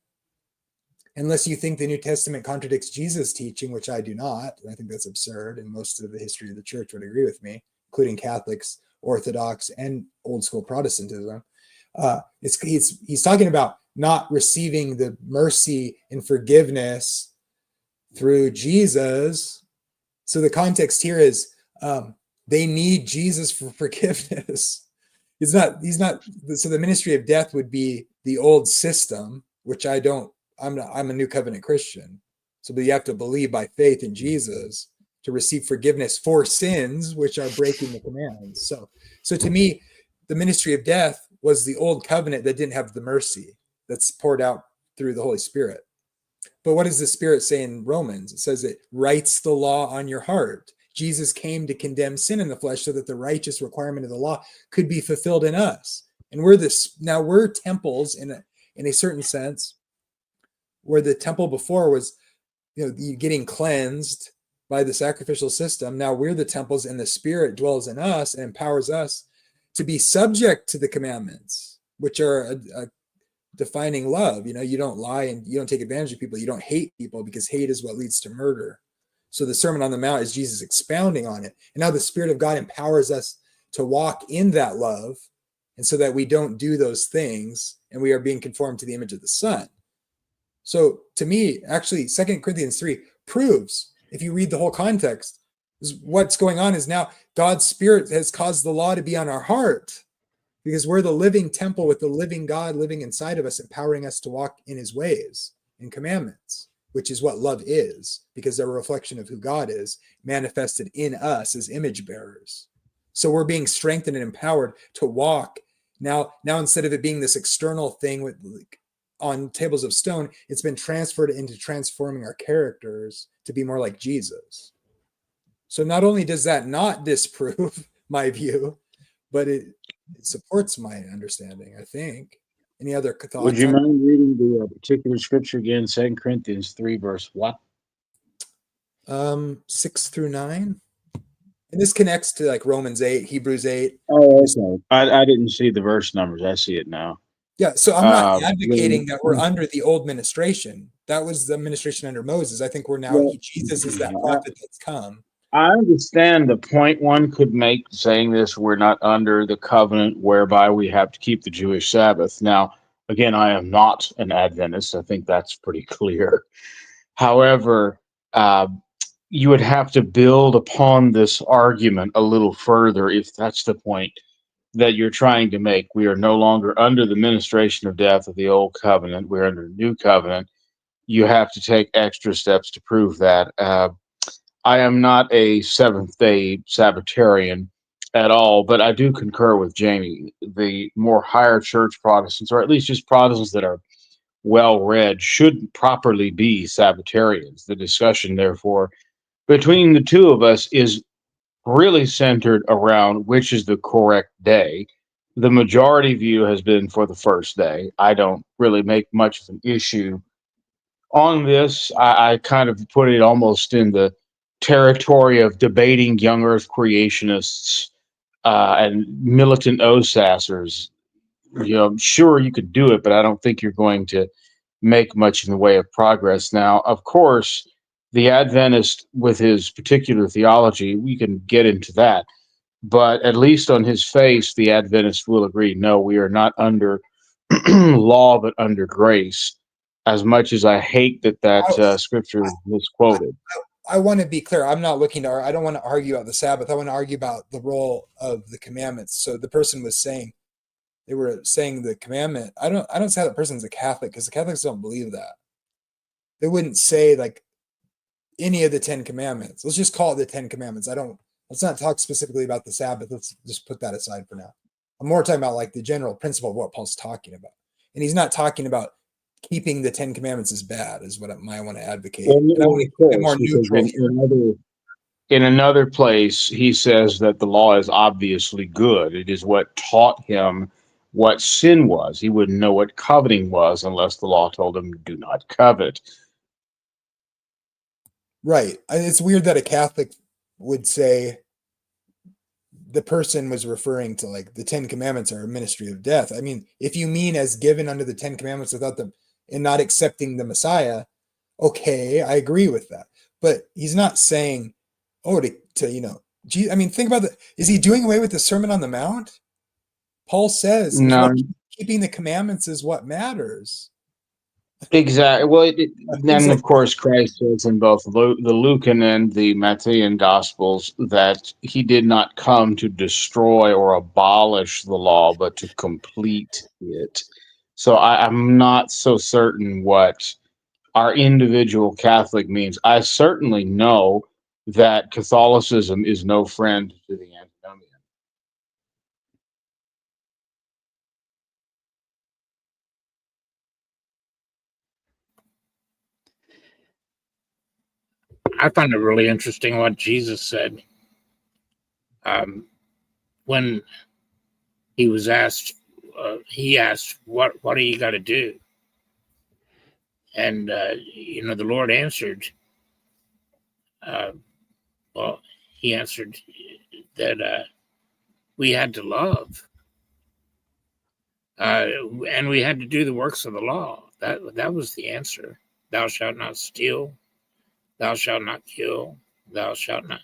unless you think the New Testament contradicts Jesus' teaching, which I do not, I think that's absurd, and most of the history of the church would agree with me, including Catholics, Orthodox, and old school Protestantism. He's talking about not receiving the mercy and forgiveness through Jesus. So the context here is they need Jesus for forgiveness. He's not. So the ministry of death would be the old system, which I don't. I'm a new covenant Christian. So but you have to believe by faith in Jesus to receive forgiveness for sins, which are breaking the commands. So to me, the ministry of death was the old covenant that didn't have the mercy that's poured out through the Holy Spirit. But what does the Spirit say in Romans? It says it writes the law on your heart. Jesus came to condemn sin in the flesh so that the righteous requirement of the law could be fulfilled in us. And we're temples in a certain sense, where the temple before was, getting cleansed by the sacrificial system. Now we're the temples, and the Spirit dwells in us and empowers us to be subject to the commandments, which are a defining love. You don't lie and you don't take advantage of people. You don't hate people, because hate is what leads to murder. So the Sermon on the Mount is Jesus expounding on it. And now the Spirit of God empowers us to walk in that love, and so that we don't do those things, and we are being conformed to the image of the Son. So to me, actually, 2 Corinthians 3 proves, if you read the whole context, is what's going on is now God's Spirit has caused the law to be on our heart, because we're the living temple with the living God living inside of us, empowering us to walk in his ways and commandments, which is what love is, because they're a reflection of who God is, manifested in us as image bearers. So we're being strengthened and empowered to walk. Now instead of it being this external thing with on tables of stone, it's been transferred into transforming our characters to be more like Jesus. So not only does that not disprove my view, but it supports my understanding, I think. Any other thoughts? Would you mind reading the particular scripture again? 2 Corinthians 3, verse what? 6 through 9. And this connects to like Romans 8, Hebrews 8. Oh, okay. I didn't see the verse numbers. I see it now. Yeah, so I'm not advocating that we're under the old ministration. That was the administration under Moses. I think we're now, Jesus is that prophet that's come. I understand the point one could make saying this, we're not under the covenant whereby we have to keep the Jewish Sabbath. Now, again, I am not an Adventist. I think that's pretty clear. However, you would have to build upon this argument a little further if that's the point that you're trying to make. We are no longer under the ministration of death of the old covenant. We're under the new covenant. You have to take extra steps to prove that. I am not a Seventh-day Sabbatarian at all, but I do concur with Jamie. The more higher church Protestants, or at least just Protestants that are well read, should properly be Sabbatarians. The discussion, therefore, between the two of us is really centered around which is the correct day. The majority view has been for the first day. I don't really make much of an issue on this. I kind of put it almost in the territory of debating young earth creationists and militant O-sassers. Sure, you could do it, but I don't think you're going to make much in the way of progress. Now, of course, the Adventist with his particular theology, we can get into that. But at least on his face, the Adventist will agree, no, we are not under law, but under grace. As much as I hate that scripture is misquoted. I want to be clear. I'm not looking to. I don't want to argue about the Sabbath. I want to argue about the role of the commandments. So the person was saying, they were saying the commandment. I don't say that person's a Catholic, because the Catholics don't believe that. They wouldn't say like any of the 10 commandments. Let's just call it the 10 commandments. Let's not talk specifically about the Sabbath. Let's just put that aside for now. I'm more talking about like the general principle of what Paul's talking about. And he's not talking about keeping the 10 commandments is bad, is what I want to advocate. Well, and I want to be more neutral. In another place, he says that the law is obviously good. It is what taught him what sin was. He wouldn't know what coveting was unless the law told him, do not covet. Right. It's weird that a Catholic would say the person was referring to like the 10 commandments are a ministry of death. I mean, if you mean as given under the 10 commandments without them and not accepting the Messiah, okay, I agree with that. But he's not saying, I mean, think about that. Is he doing away with the Sermon on the Mount? Paul says, no, keeping the commandments is what matters. Exactly. Well, then of course Christ says in both the Lucan and the Matthean Gospels that he did not come to destroy or abolish the law, but to complete it. So I'm not so certain what our individual Catholic means. I certainly know that Catholicism is no friend to the antinomian. I find it really interesting what Jesus said when he was asked. He asked, "What do you got to do?" And the Lord answered. Well, he answered that we had to love, and we had to do the works of the law. That was the answer. Thou shalt not steal. Thou shalt not kill. Thou shalt not.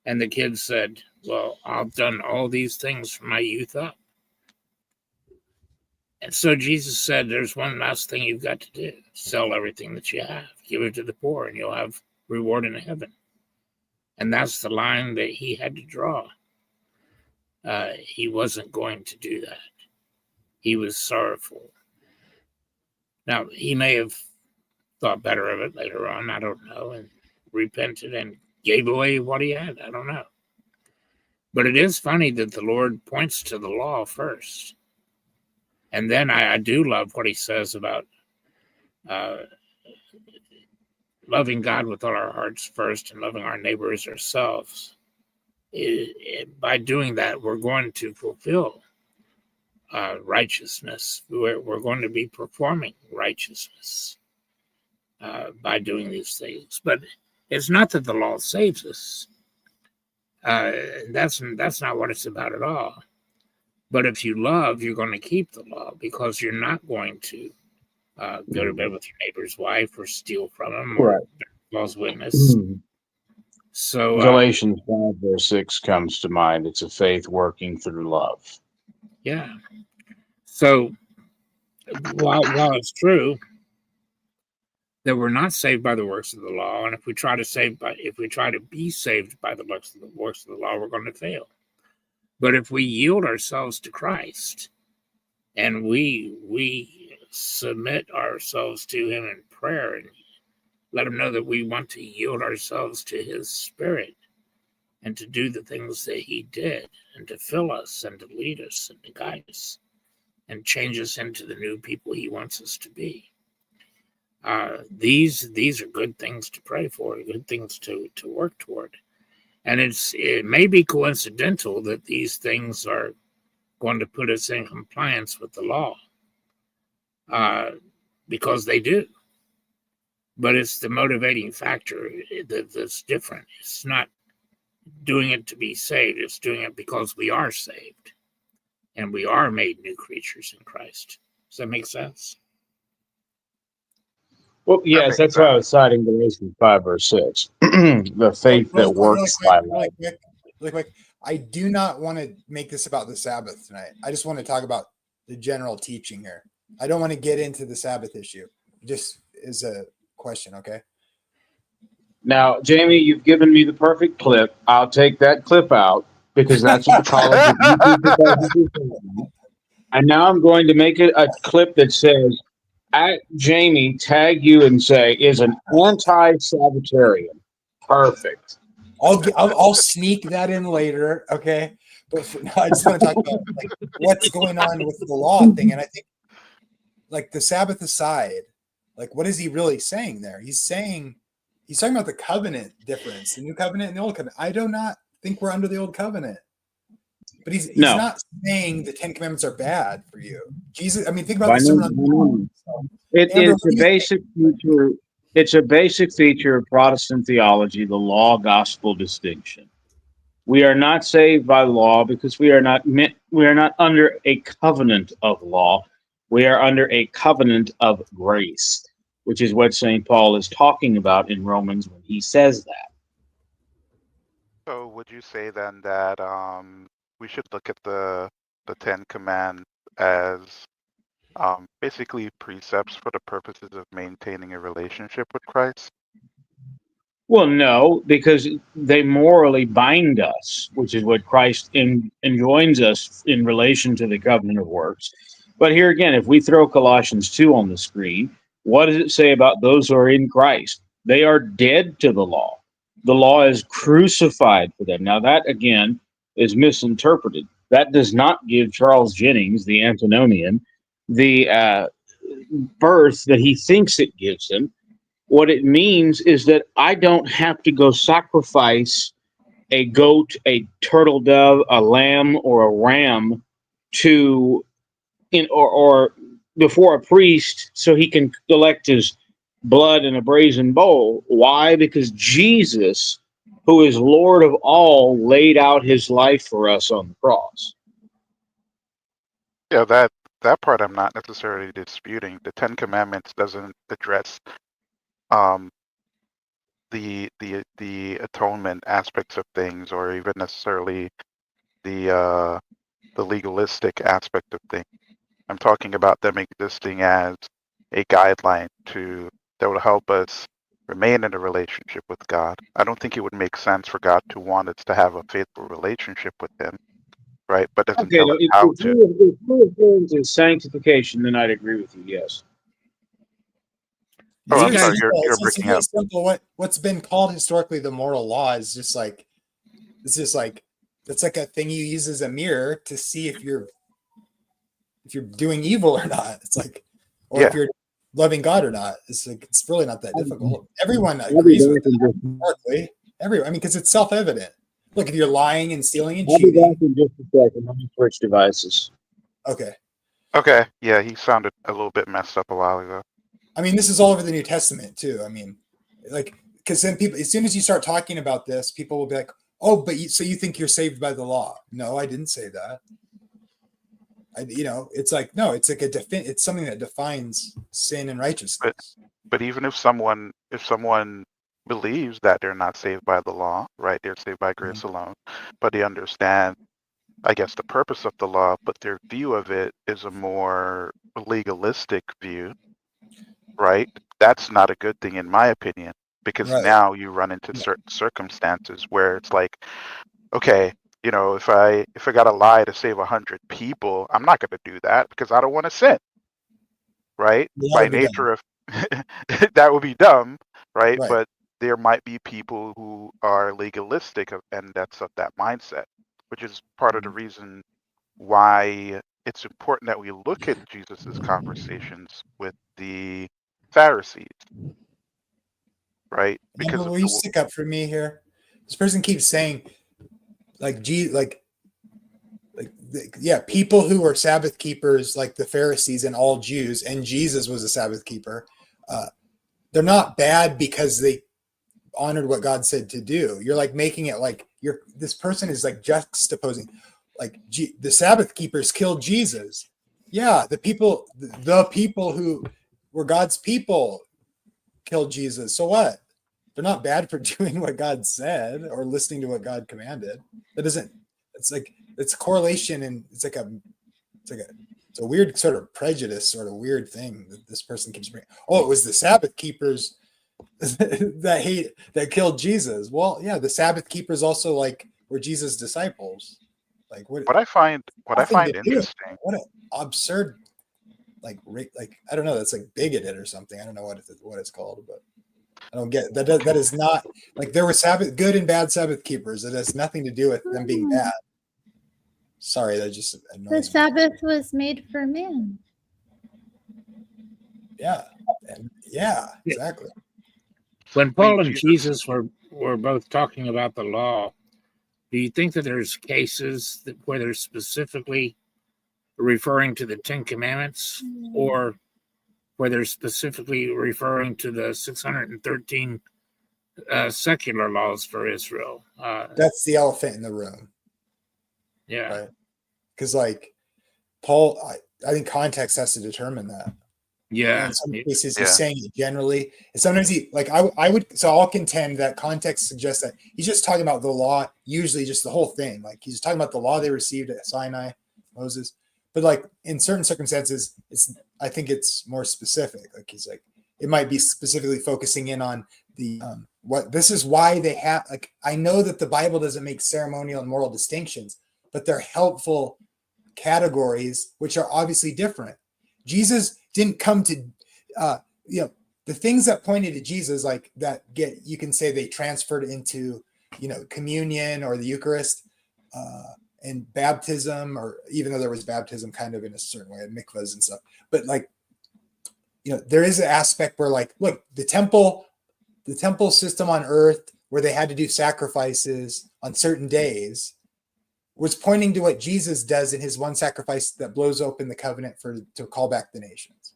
And the kid said, well, I've done all these things from my youth up. And so Jesus said, there's one last thing you've got to do. Sell everything that you have. Give it to the poor, and you'll have reward in heaven. And that's the line that he had to draw. He wasn't going to do that. He was sorrowful. Now, he may have thought better of it later on, I don't know, and repented and gave away what he had. I don't know. But it is funny that the Lord points to the law first. And then I do love what he says about loving God with all our hearts first and loving our neighbors ourselves. By doing that, we're going to fulfill righteousness. We're going to be performing righteousness by doing these things. But it's not that the law saves us. That's not what it's about at all. But if you love, you're going to keep the law, because you're not going to go to bed with your neighbor's wife or steal from him or false witness. So Galatians 5 verse 6 comes to mind. It's a faith working through love. Yeah. So while it's true that we're not saved by the works of the law, and if we try to be saved by the works of the law, we're going to fail. But if we yield ourselves to Christ and we submit ourselves to Him in prayer and let Him know that we want to yield ourselves to His Spirit and to do the things that He did and to fill us and to lead us and to guide us and change us into the new people He wants us to be. These are good things to pray for, good things to work toward. And it may be coincidental that these things are going to put us in compliance with the law, because they do. But it's the motivating factor that's different. It's not doing it to be saved. It's doing it because we are saved and we are made new creatures in Christ. Does that make sense? Well, yes, that's why I was citing Galatians 5 verse 6. The faith that works by love. Really quick. I do not want to make this about the Sabbath tonight. I just want to talk about the general teaching here. I don't want to get into the Sabbath issue. Just as a question, okay? Now, Jamie, you've given me the perfect clip. I'll take that clip out because that's what the college of YouTube does. And now I'm going to make it a clip that says, at Jamie, tag you and say, is an anti-Sabbatarian. Perfect. I'll sneak that in later, okay? But no, I just want to talk about like what's going on with the law thing. And I think, like, the Sabbath aside, like, what is he really saying there? He's talking about the covenant difference, the new covenant and the old covenant. I do not think we're under the old covenant. But he's not saying the 10 Commandments are bad for you. Jesus, I mean, think about the Sermon on the Mount. It's a basic feature. It's a basic feature of Protestant theology, the law-gospel distinction. We are not saved by law because we are not under a covenant of law. We are under a covenant of grace, which is what St. Paul is talking about in Romans when he says that. So would you say then that we should look at the Ten Commandments as basically precepts for the purposes of maintaining a relationship with Christ? Well, no, because they morally bind us, which is what Christ enjoins us in relation to the covenant of works. But here again, if we throw Colossians 2 on the screen, what does it say about those who are in Christ? They are dead to the law. The law is crucified for them. Now, that, again, is misinterpreted. That does not give Charles Jennings, the antinomian, the birth that he thinks it gives him. What it means is that I don't have to go sacrifice a goat, a turtle dove, a lamb, or a ram or before a priest so he can collect his blood in a brazen bowl. Why? Because Jesus, who is Lord of all, laid out his life for us on the cross. Yeah, that part I'm not necessarily disputing. The Ten Commandments doesn't address the atonement aspects of things, or even necessarily the legalistic aspect of things. I'm talking about them existing as a guideline that will help us remain in a relationship with God. I don't think it would make sense for God to want us to have a faithful relationship with Him, right? But doesn't tell us how to. If we're referring to sanctification, then I'd agree with you, yes. Oh, I'm It's sorry, simple. you're It's breaking really up. simple. What's been called historically the moral law is just like it's like a thing you use as a mirror to see if you're doing evil or not. It's like, or if you're loving God or not. It's like it's really not that difficult. Everyone agrees with that. Hardly. Everyone. I mean, because it's self-evident. Look, if you're lying and stealing and cheating. I'll be back in just a second. Let me switch devices. Okay. Okay. Yeah, he sounded a little bit messed up a while ago. I mean, this is all over the New Testament too. I mean, like, because then people, as soon as you start talking about this, people will be like, "Oh, but so you think you're saved by the law?" No, I didn't say that. It's like no, it's like it's something that defines sin and righteousness. But even if someone believes that they're not saved by the law, right? They're saved by grace alone, but they understand, I guess, the purpose of the law, but their view of it is a more legalistic view, right? that's not a good thing in my opinion, because Right. now you run into certain circumstances where it's like, okay, you know, if I got to lie to save 100 people, I'm not going to do that because I don't want to sin, right? That By would be dumb. nature of that would be dumb, right? Right. But there might be people who are legalistic and that's of that mindset, which is part of the reason why it's important that we look at Jesus's conversations with the Pharisees, right? Because Amber, of will you stick up for me here? This person keeps saying, like, yeah, people who were Sabbath keepers, like the Pharisees and all Jews, and Jesus was a Sabbath keeper. They're not bad because they honored what God said to do. You're like making it like this person is like juxtaposing, like the Sabbath keepers killed Jesus. Yeah, the people who were God's people killed Jesus. So what? They're not bad for doing what God said or listening to what God commanded. That doesn't. It's correlation, and it's a weird sort of prejudice, sort of weird thing that this person keeps bringing. Oh, it was the Sabbath keepers that killed Jesus. Well, yeah, the Sabbath keepers also like were Jesus' disciples. Like what I find interesting. What an absurd, like I don't know. That's like bigoted or something. I don't know what it's called, but I don't get that. That is not like there were good and bad Sabbath keepers. It has nothing to do with them being bad. Sorry, that just annoys The me. Sabbath was made for man. Yeah, exactly. When Paul and Jesus were both talking about the law, do you think that there's cases where they're specifically referring to the Ten Commandments, or where they're specifically referring to the 613 secular laws for Israel? That's the elephant in the room. Yeah. Right? Because like Paul, I think context has to determine that. Yeah. In some cases, he's saying it generally, and sometimes I would. So I'll contend that context suggests that he's just talking about the law, usually just the whole thing. Like he's talking about the law they received at Sinai, Moses. But like in certain circumstances, I think it's more specific. Like he's like, it might be specifically focusing in on the this is why they have. Like I know that the Bible doesn't make ceremonial and moral distinctions, but they're helpful categories which are obviously different. Jesus didn't come to, the things that pointed to Jesus, like that you can say they transferred into, communion or the Eucharist and baptism, or even though there was baptism kind of in a certain way, mikvahs and stuff. But like, there is an aspect where like, look, the temple system on earth where they had to do sacrifices on certain days was pointing to what Jesus does in his one sacrifice that blows open the covenant to call back the nations.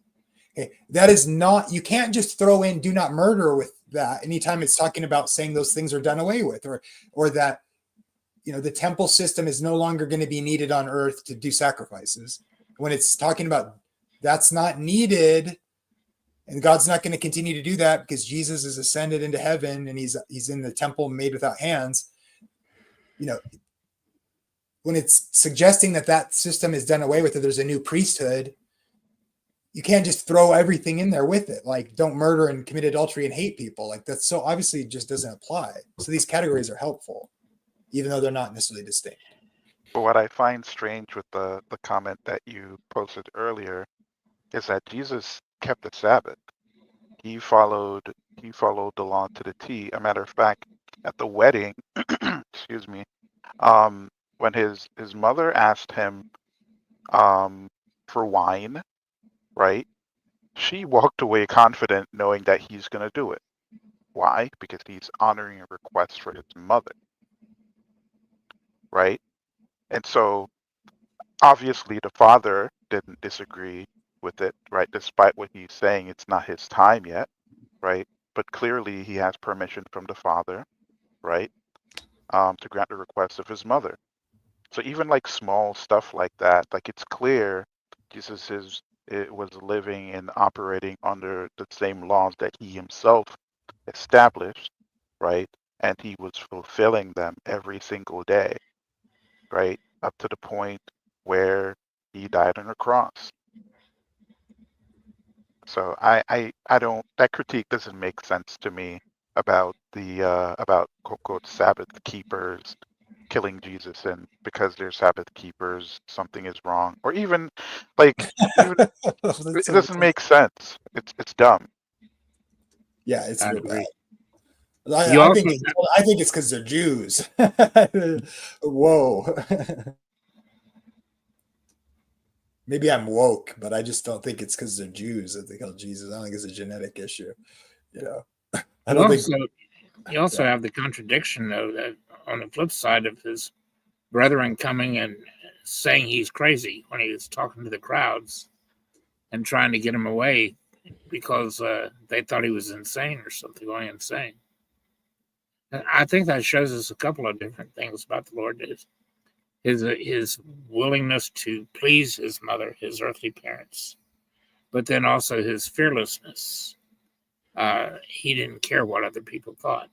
Okay, that is not, you can't just throw in do not murder with that anytime it's talking about saying those things are done away with, or that, the temple system is no longer going to be needed on earth to do sacrifices. When it's talking about that's not needed, and God's not going to continue to do that because Jesus is ascended into heaven and he's in the temple made without hands. When it's suggesting that system is done away with, that there's a new priesthood, you can't just throw everything in there with it. Like don't murder and commit adultery and hate people. Like that's so obviously just doesn't apply. So these categories are helpful, even though they're not necessarily distinct. But what I find strange with the comment that you posted earlier is that Jesus kept the Sabbath. He followed the law to the T. A matter of fact, at the wedding, excuse me, when his mother asked him for wine, right? She walked away confident knowing that he's going to do it. Why? Because he's honoring a request for his mother, right? And so obviously the father didn't disagree with it, right? Despite what he's saying, it's not his time yet, right? But clearly he has permission from the father, right? To grant the request of his mother. So even like small stuff like that, like it's clear Jesus was living and operating under the same laws that he himself established, right? And he was fulfilling them every single day, right? Up to the point where he died on a cross. So I don't, that critique doesn't make sense to me about the about quote unquote Sabbath keepers killing Jesus, and because they're Sabbath keepers something is wrong, or even like even it doesn't make sense. It's dumb. Yeah, it's I real bad. agree. You I also think it's because they're Jews. Whoa. Maybe I'm woke, but I just don't think it's because they're Jews that they kill Jesus. I don't think it's a genetic issue. You know, I don't think. You also Yeah. have the contradiction, though, that on the flip side of his brethren coming and saying he's crazy when he was talking to the crowds and trying to get him away because they thought he was insane or something, going insane. And I think that shows us a couple of different things about the Lord. His willingness to please his mother, his earthly parents, but then also his fearlessness. He didn't care what other people thought.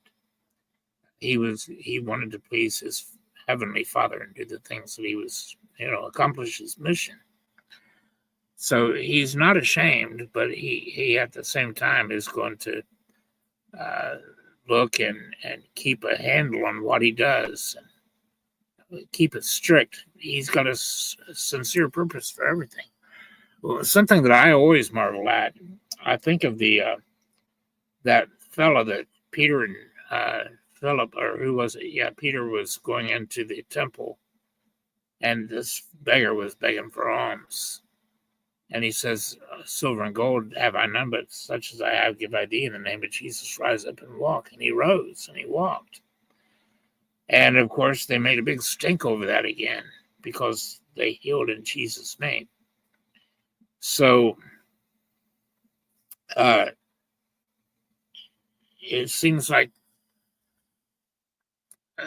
He wanted to please his heavenly Father and do the things that he was, accomplish his mission. So he's not ashamed, but he at the same time is going to look and keep a handle on what he does and keep it strict. He's got a sincere purpose for everything. Well, something that I always marvel at, I think of the that fellow that Peter and Philip, or who was it? Yeah, Peter was going into the temple, and this beggar was begging for alms. And he says, silver and gold have I none, but such as I have give I thee. In the name of Jesus, rise up and walk. And he rose and he walked. And of course, they made a big stink over that again because they healed in Jesus' name. So it seems like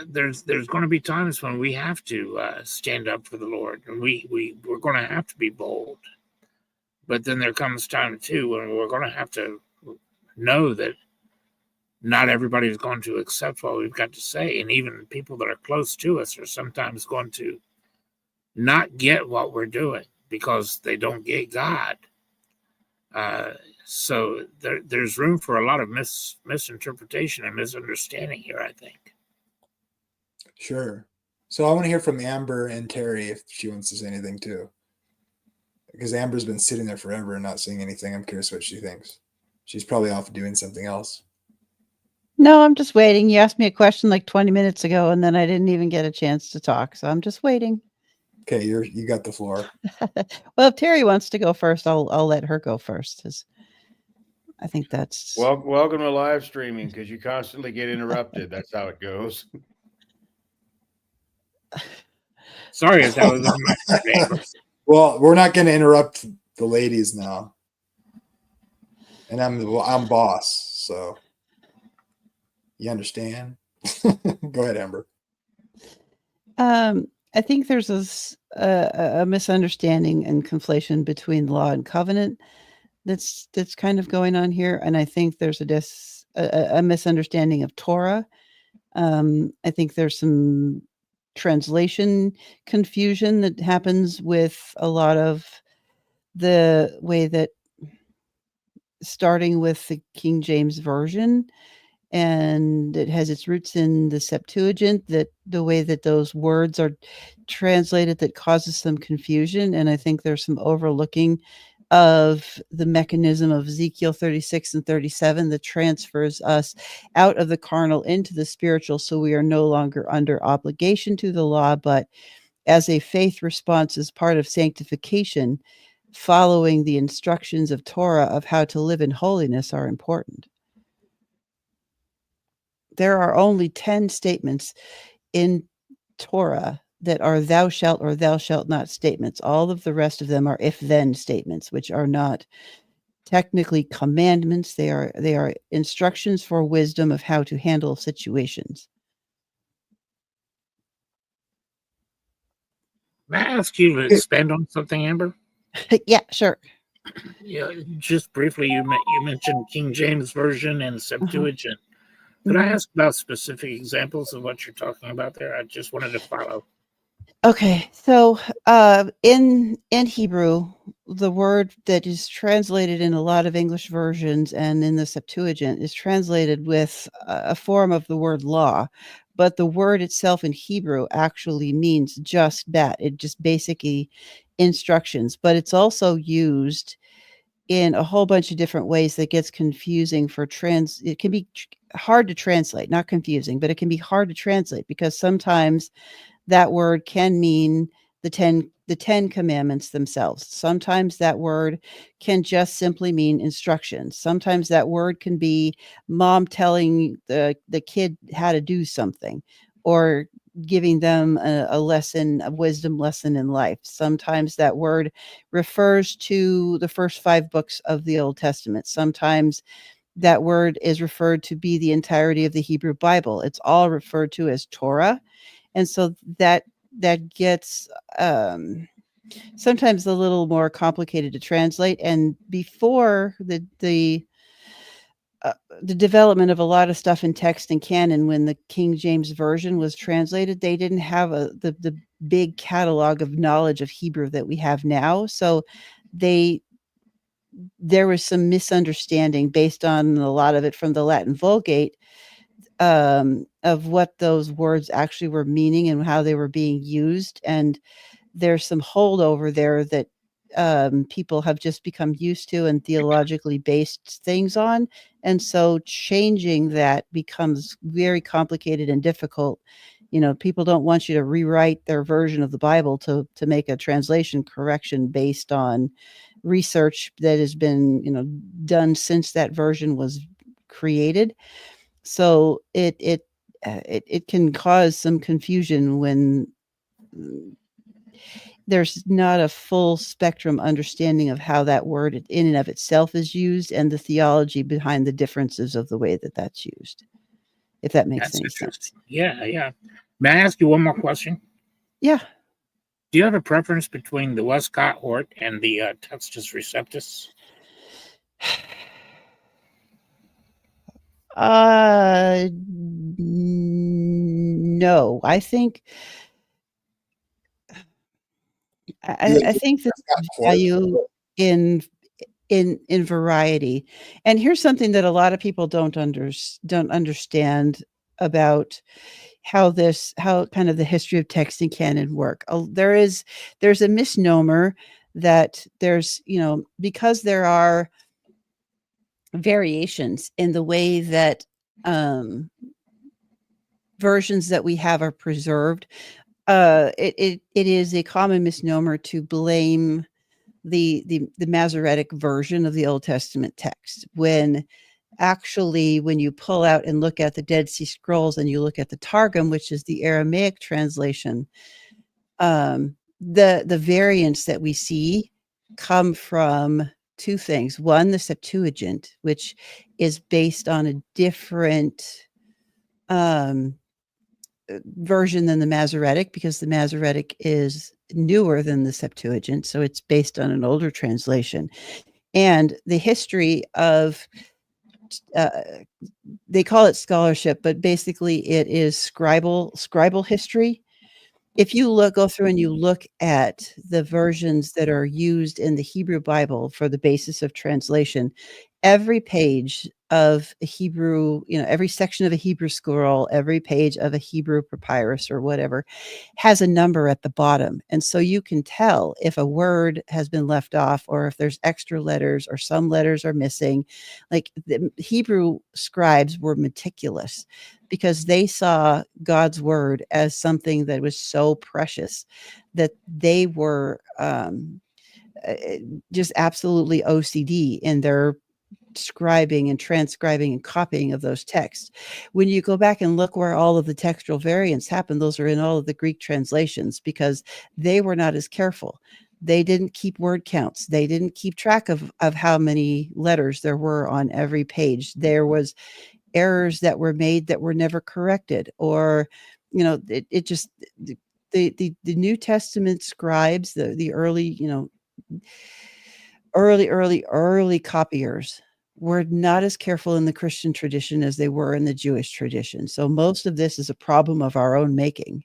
there's going to be times when we have to stand up for the Lord, and we're going to have to be bold. But then there comes time too when we're going to have to know that not everybody is going to accept what we've got to say, and even people that are close to us are sometimes going to not get what we're doing because they don't get God. So there's room for a lot of misinterpretation and misunderstanding here, I think. Sure. So I want to hear from Amber and Terry if she wants to say anything too. Because Amber's been sitting there forever and not saying anything. I'm curious what she thinks. She's probably off doing something else. No, I'm just waiting. You asked me a question like 20 minutes ago, and then I didn't even get a chance to talk. So I'm just waiting. Okay, you got the floor. Well, if Terry wants to go first, I'll let her go first. I think that's welcome to live streaming because you constantly get interrupted. That's how it goes. Sorry if that was on my neighbor. Well, we're not going to interrupt the ladies now, and I'm boss, so you understand. Go ahead, Amber. I think there's a misunderstanding and conflation between law and covenant that's kind of going on here, and I think there's a misunderstanding of Torah. I think there's some translation confusion that happens with a lot of the way that, starting with the King James Version, and it has its roots in the Septuagint, that the way that those words are translated that causes some confusion. And I think there's some overlooking of the mechanism of Ezekiel 36 and 37 that transfers us out of the carnal into the spiritual, so we are no longer under obligation to the law, but as a faith response as part of sanctification, following the instructions of Torah of how to live in holiness are important. There are only 10 statements in Torah that are thou shalt or thou shalt not statements. All of the rest of them are if-then statements, which are not technically commandments. They are instructions for wisdom of how to handle situations. May I ask you to expand on something, Amber? Yeah, sure. Yeah, just briefly, you mentioned King James Version and Septuagint. Could I ask about specific examples of what you're talking about there? I just wanted to follow. Okay, so in Hebrew, the word that is translated in a lot of English versions and in the Septuagint is translated with a form of the word law, but the word itself in Hebrew actually means just that. It just basically instructions, but it's also used in a whole bunch of different ways that gets confusing for it can be hard to translate, not confusing, but it can be hard to translate because sometimes that word can mean the 10 commandments themselves. Sometimes that word can just simply mean instructions. Sometimes that word can be mom telling the kid how to do something or giving them a lesson, a wisdom lesson in life. Sometimes that word refers to the first 5 books of the Old Testament. Sometimes that word is referred to be the entirety of the Hebrew Bible. It's all referred to as Torah. And so that gets sometimes a little more complicated to translate. And before the development of a lot of stuff in text and canon, when the King James Version was translated, they didn't have the big catalog of knowledge of Hebrew that we have now. So there was some misunderstanding based on a lot of it from the Latin Vulgate, of what those words actually were meaning and how they were being used. And there's some holdover there that people have just become used to and theologically based things on. And so changing that becomes very complicated and difficult. People don't want you to rewrite their version of the Bible to make a translation correction based on research that has been, done since that version was created. So it can cause some confusion when there's not a full spectrum understanding of how that word in and of itself is used and the theology behind the differences of the way that that's used, if that makes That's any sense. interesting. Yeah. May I ask you one more question? Yeah. Do you have a preference between the Westcott Hort and the Textus Receptus? No, I think I think that value in variety. And here's something that a lot of people don't understand about how kind of the history of text and canon work. There's a misnomer that there's, because there are variations in the way that versions that we have are preserved. It is a common misnomer to blame the Masoretic version of the Old Testament text, when actually, when you pull out and look at the Dead Sea Scrolls and you look at the Targum, which is the Aramaic translation, the variants that we see come from 2 things. One, the Septuagint, which is based on a different version than the Masoretic, because the Masoretic is newer than the Septuagint, so it's based on an older translation. And the history of they call it scholarship, but basically it is scribal history. If you go through and you look at the versions that are used in the Hebrew Bible for the basis of translation, every page of a Hebrew, every section of a Hebrew scroll, every page of a Hebrew papyrus or whatever has a number at the bottom. And so you can tell if a word has been left off or if there's extra letters or some letters are missing. Like the Hebrew scribes were meticulous because they saw God's word as something that was so precious that they were just absolutely OCD in their scribing and transcribing and copying of those texts. When you go back and look where all of the textual variants happen, those are in all of the Greek translations because they were not as careful. They didn't keep word counts. They didn't keep track of how many letters there were on every page. There was errors that were made that were never corrected, or it just the New Testament scribes, the early early copiers were not as careful in the Christian tradition as they were in the Jewish tradition. So most of this is a problem of our own making,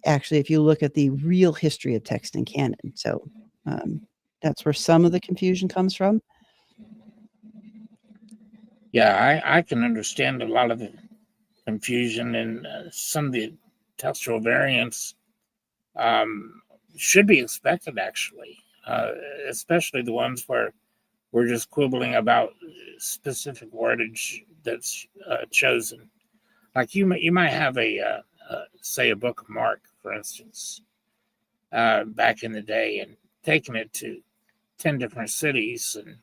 actually, if you look at the real history of text and canon. So That's where some of the confusion comes from. Yeah, I can understand a lot of the confusion, and some of the textual variants should be expected, actually, especially the ones where we're just quibbling about specific wordage that's chosen. Like you might have say a book of Mark, for instance, back in the day, and taking it to 10 different cities and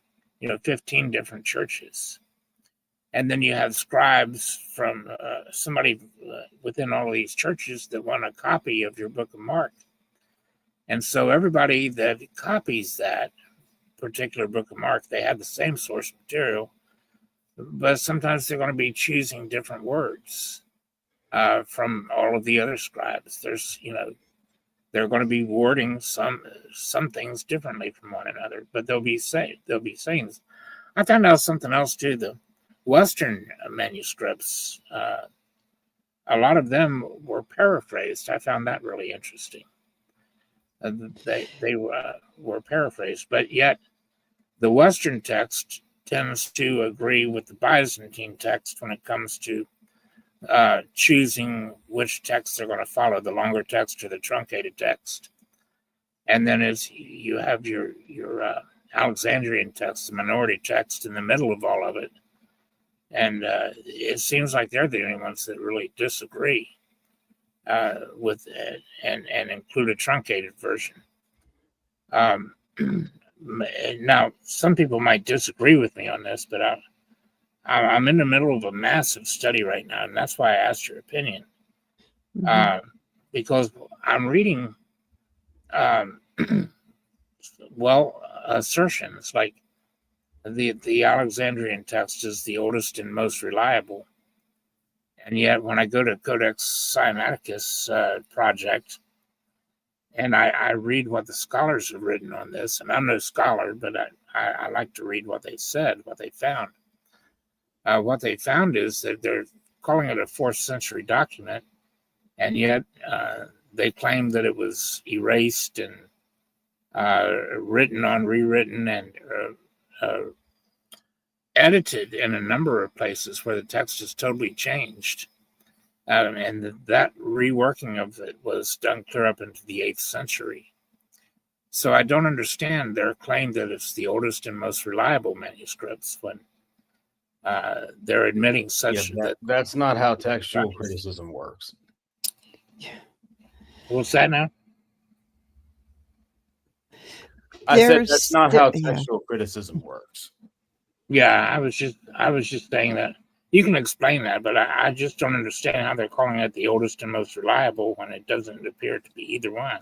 15 different churches. And then you have scribes from somebody within all these churches that want a copy of your book of Mark. And so everybody that copies that particular book of Mark, they have the same source material, but sometimes they're going to be choosing different words from all of the other scribes. They're going to be wording some things differently from one another, but they'll be saying. I found out something else too. The Western manuscripts, a lot of them were paraphrased. I found that really interesting. They were paraphrased, but yet the Western text tends to agree with the Byzantine text when it comes to choosing which text they're going to follow, the longer text or the truncated text. And then as you have your Alexandrian text, the minority text in the middle of all of it. And it seems like they're the only ones that really disagree with it and include a truncated version. Now, some people might disagree with me on this, but I'm in the middle of a massive study right now, and that's why I asked your opinion. Because I'm reading, assertions like the Alexandrian text is the oldest and most reliable. And yet when I go to Codex Sinaiticus project, and I read what the scholars have written on this, and I'm no scholar, but I like to read what they said, what they found. What they found is that they're calling it a 4th century document, and yet they claim that it was erased and rewritten, and edited in a number of places where the text is totally changed. And that reworking of it was done clear up into the 8th century. So I don't understand their claim that it's the oldest and most reliable manuscripts when they're admitting such that's not how textual criticism works. What's that now? I said that's not how textual criticism works. Yeah, I was just saying that. You can explain that, but I just don't understand how they're calling it the oldest and most reliable when it doesn't appear to be either one.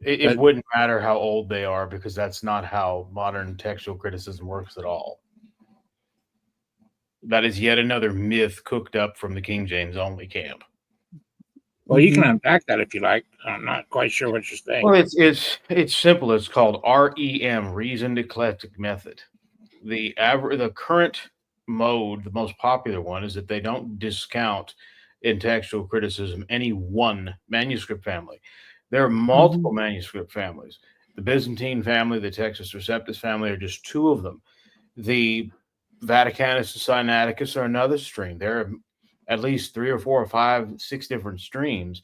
It wouldn't matter how old they are, because that's not how modern textual criticism works at all. That is yet another myth cooked up from the King James only camp. Well, you can unpack that if you like. I'm not quite sure what you're saying. Well, it's simple. It's called REM, reasoned eclectic method. The current mode, the most popular one, is that they don't discount in textual criticism any one manuscript family. There are multiple manuscript families. The Byzantine family, the Textus Receptus family are just two of them. The Vaticanus and Sinaiticus are another stream. There are at least 3 or 4 or 5, 6 different streams.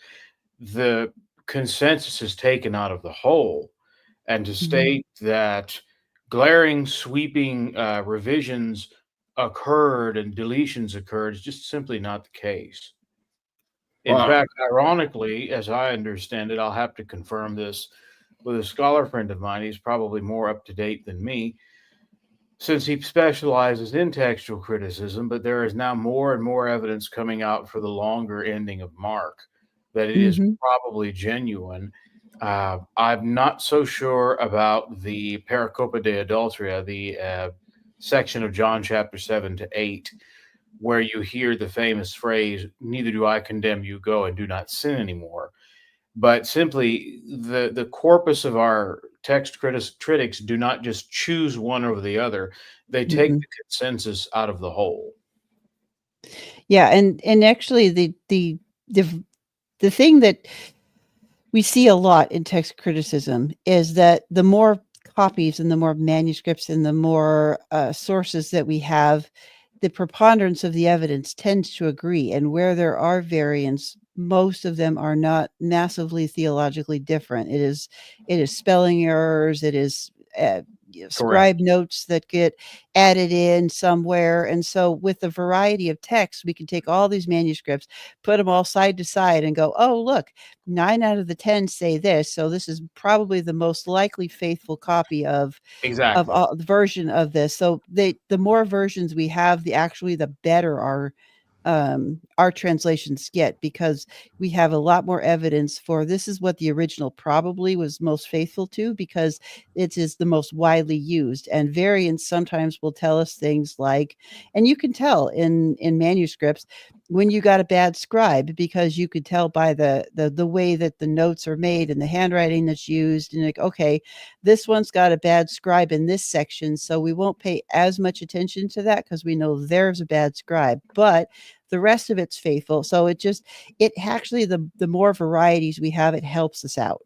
The consensus is taken out of the whole, and to state that glaring, sweeping revisions occurred and deletions occurred is just simply not the case. In fact, ironically, as I understand it, I'll have to confirm this with a scholar friend of mine. He's probably more up to date than me, since he specializes in textual criticism, but there is now more and more evidence coming out for the longer ending of Mark that it is probably genuine. I'm not so sure about the Pericopa de Adulteria, the section of John chapter 7 to 8, where you hear the famous phrase, "Neither do I condemn you, go and do not sin anymore." But simply the corpus of our text critics do not just choose one over the other. They take the consensus out of the whole. Yeah, and actually the thing that we see a lot in text criticism is that the more copies and the more manuscripts and the more sources that we have, the preponderance of the evidence tends to agree. And where there are variants, most of them are not massively theologically different. It is spelling errors. It is scribe notes that get added in somewhere. And so with the variety of texts, we can take all these manuscripts, put them all side to side and go, oh, look, 9 out of the 10 say this. So this is probably the most likely faithful copy of Exactly. the version of this. So the more versions we have, the better our translations get, because we have a lot more evidence for this is what the original probably was most faithful to, because it is the most widely used. And variants sometimes will tell us things like, and you can tell in manuscripts when you got a bad scribe, because you could tell by the way that the notes are made and the handwriting that's used, and like, okay, this one's got a bad scribe in this section, so we won't pay as much attention to that because we know there's a bad scribe, but the rest of it's faithful. So it actually, the more varieties we have, it helps us out.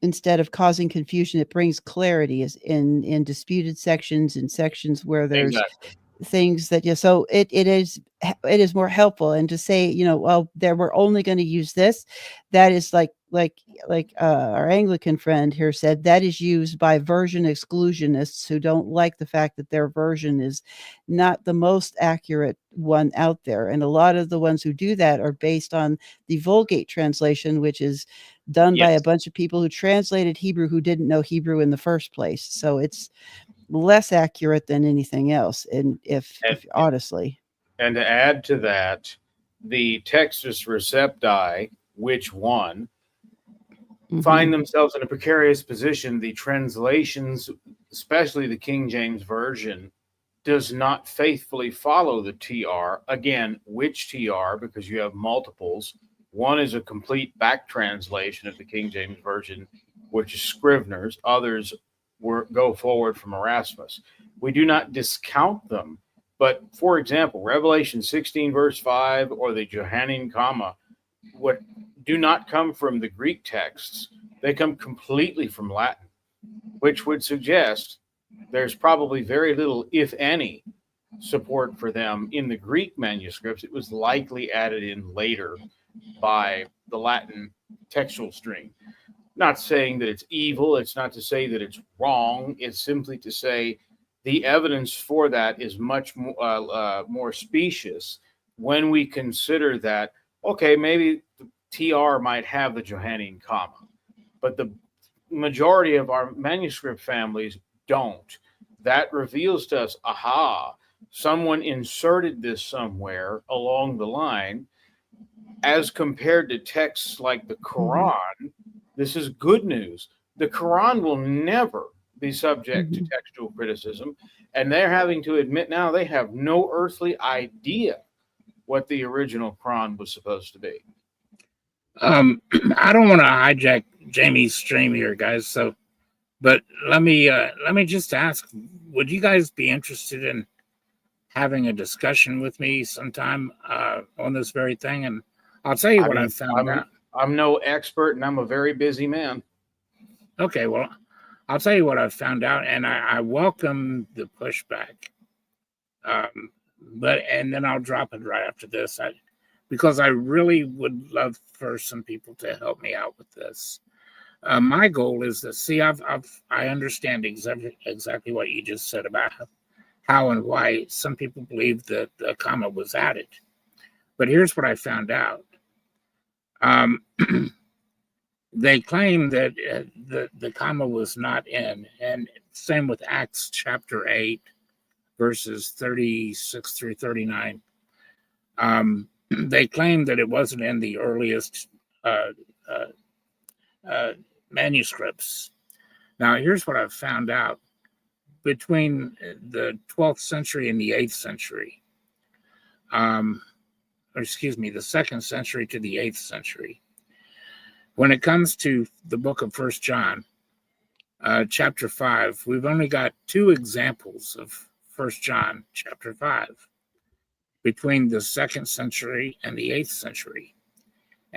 Instead of causing confusion, it brings clarity as in disputed sections, in sections where there's things that so it is more helpful. And to say, well, we're only going to use this, that is like our Anglican friend here said, that is used by version exclusionists who don't like the fact that their version is not the most accurate one out there. And a lot of the ones who do that are based on the Vulgate translation, which is done by a bunch of people who translated Hebrew who didn't know Hebrew in the first place. So it's less accurate than anything else. And if honestly. And to add to that, the Textus Recepti, which one, find themselves in a precarious position. The translations, especially the King James Version, does not faithfully follow the TR. Again, which TR? Because you have multiples. One is a complete back translation of the King James Version, which is Scrivener's. Others go forward from Erasmus. We do not discount them. But, for example, Revelation 16, verse 5, or the Johannine comma, do not come from the Greek texts. They come completely from Latin, which would suggest there's probably very little, if any, support for them in the Greek manuscripts. It was likely added in later by the Latin textual stream. Not saying that it's evil. It's not to say that it's wrong. It's simply to say the evidence for that is much more specious when we consider that, okay, maybe the TR might have the Johannine comma, but the majority of our manuscript families don't. That reveals to us, aha, someone inserted this somewhere along the line. As compared to texts like the Quran, this is good news. The Quran will never be subject to textual criticism, and they're having to admit now they have no earthly idea what the original Quran was supposed to be. I don't want to hijack Jamie's stream here, guys. But let me just ask: would you guys be interested in having a discussion with me sometime on this very thing? And I'll tell you what I found out. I'm no expert, and I'm a very busy man. Okay, well, I'll tell you what I found out, and I welcome the pushback. And then I'll drop it right after this, because I really would love for some people to help me out with this. My goal is to I understand exactly what you just said about how and why some people believe that the comma was added. But here's what I found out. They claim that the comma was not in, and same with Acts chapter 8, verses 36 through 39. They claim that it wasn't in the earliest manuscripts. Now, here's what I've found out. Between the 12th century and the 8th century, the 2nd century to the 8th century, when it comes to the book of 1 John, chapter 5, we've only got 2 examples of 1 John chapter 5 between the 2nd century and the 8th century.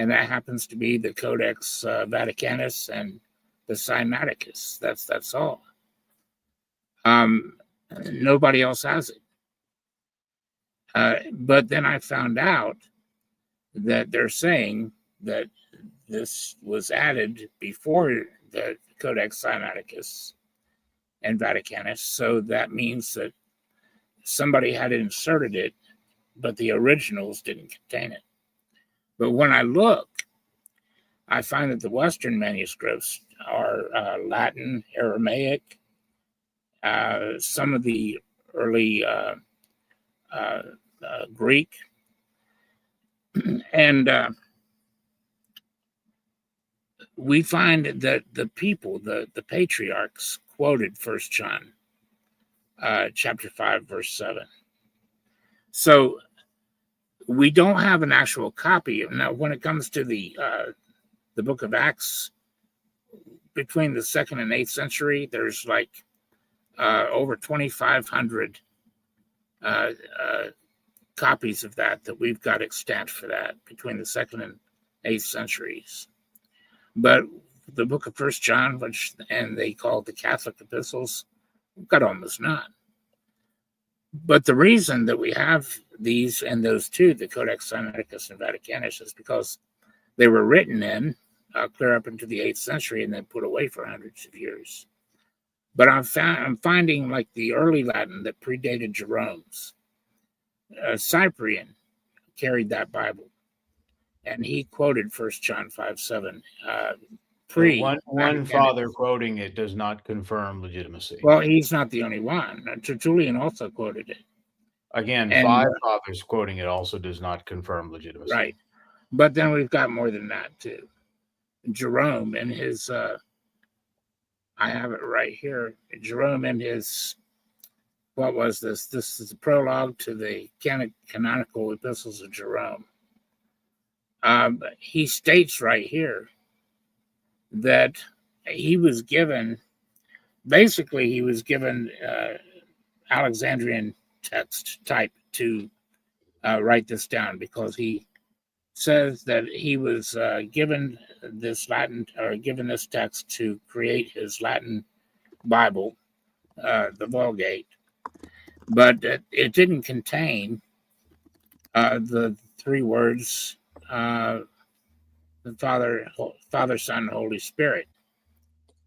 and that happens to be the Codex Vaticanus and the Sinaiticus. That's all. Nobody else has it. But then I found out that they're saying that this was added before the Codex Sinaiticus and Vaticanus, so that means that somebody had inserted it, but the originals didn't contain it. But when I look, I find that the Western manuscripts are Latin, Aramaic, some of the early Greek, and we find that the people, the patriarchs, quoted 1 John chapter 5, verse 7. So we don't have an actual copy. Now, when it comes to the book of Acts, between the 2nd and 8th century, there's like over 2,500 copies of that we've got extant for that between the 2nd and 8th centuries. But the book of 1 John, and they call it the Catholic epistles, we've got almost none. But the reason that we have these and those two, the Codex Sinaiticus and Vaticanus, is because they were written in clear up into the 8th century and then put away for hundreds of years. But I'm finding like the early Latin that predated Jerome's. Cyprian carried that Bible, and he quoted 1 John 5:7. One father quoting it does not confirm legitimacy. Well, he's not the only one. Tertullian also quoted it. Again, And, 5 fathers quoting it also does not confirm legitimacy. Right. But then we've got more than that, too. Jerome in his, I have it right here. Jerome in his, what was this? This is a prologue to the canonical epistles of Jerome. He states right here that he was given Alexandrian text type to write this down, because he says that he was given this text to create his Latin Bible, the Vulgate, but it didn't contain the 3 words, the Father, Son, Holy Spirit.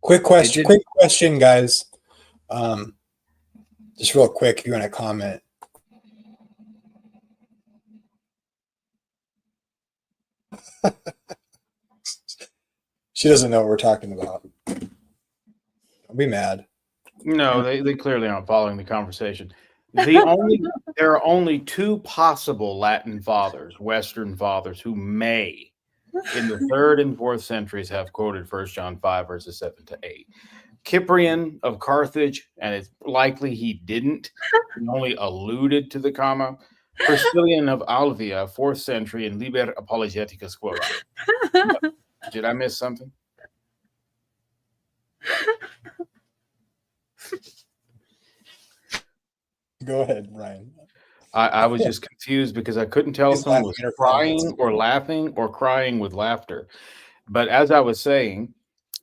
Quick question, guys. Just real quick, if you want to comment. She doesn't know what we're talking about. Don't be mad. No, they clearly aren't following the conversation. There are only 2 possible Latin fathers, Western fathers, who may, in the 3rd and 4th centuries, have quoted 1 John 5, verses 7 to 8. Cyprian of Carthage, and it's likely he didn't. He only alluded to the comma. Priscillian of Alvia, 4th century, and Liber Apologeticus quoted. Did I miss something? Go ahead, Ryan. I was just confused because I couldn't tell if someone was crying or laughing or crying with laughter. But as I was saying,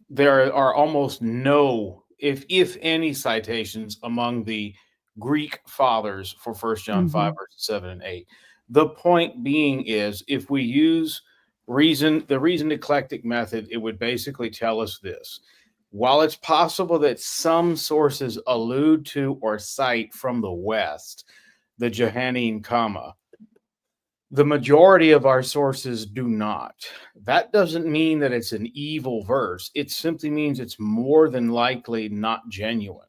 there are almost no, if any, citations among the Greek fathers for 1 John 5, verses 7 and 8. The point being is, if we use the reasoned eclectic method, it would basically tell us this. While it's possible that some sources allude to or cite from the West the Johannine comma, the majority of our sources do not. That doesn't mean that it's an evil verse. It simply means it's more than likely not genuine.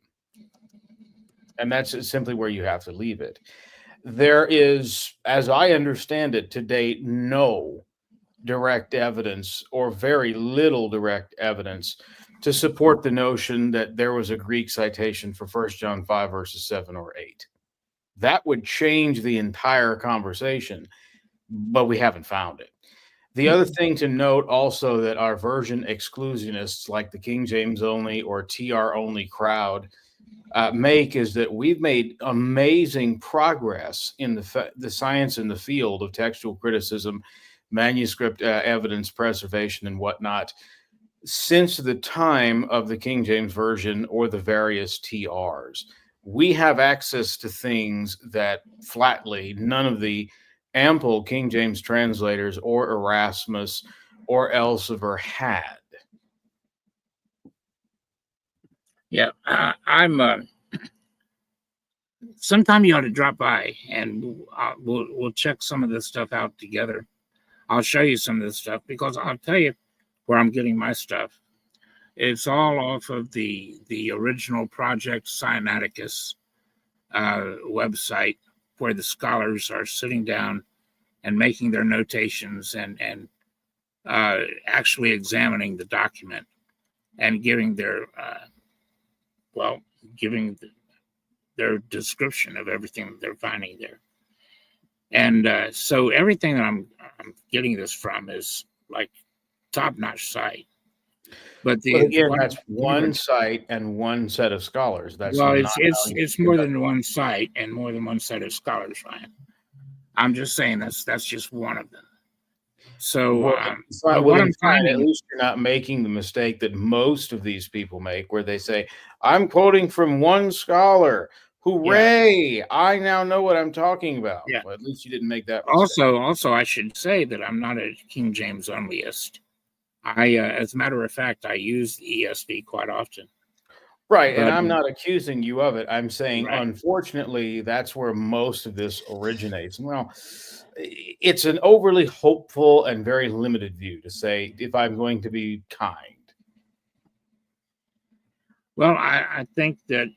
And that's simply where you have to leave it. There is, as I understand it to date, no direct evidence, or very little direct evidence, to support the notion that there was a Greek citation for 1 John 5, verses 7 or 8. That would change the entire conversation, but we haven't found it. The other thing to note also that our version exclusionists like the King James only or TR only crowd make is that we've made amazing progress in the science in the field of textual criticism manuscript evidence preservation and whatnot since the time of the King James Version or the various TRs. We have access to things that flatly none of the ample King James translators or Erasmus or Elsevier had. Yeah, I'm. Sometime you ought to drop by, and we'll check some of this stuff out together. I'll show you some of this stuff, because I'll tell you where I'm getting my stuff. It's all off of the original Project Sinaiticus website, where the scholars are sitting down and making their notations and actually examining the document and giving their their description of everything that they're finding there. And so everything that I'm getting this from is like top-notch site. But again, that's one site and one set of scholars. That's it's more than one site and more than one set of scholars, Ryan. I'm just saying that's just one of them. So what I'm finding, at least you're not making the mistake that most of these people make, where they say, "I'm quoting from one scholar. Hooray! Yeah. I now know what I'm talking about." Yeah. Well, at least you didn't make that mistake. Also, I should say that I'm not a King James onlyist. As a matter of fact, I use the ESV quite often. Right, and I'm not accusing you of it. I'm saying, unfortunately, that's where most of this originates. Well, it's an overly hopeful and very limited view to say, if I'm going to be kind. Well, I think that.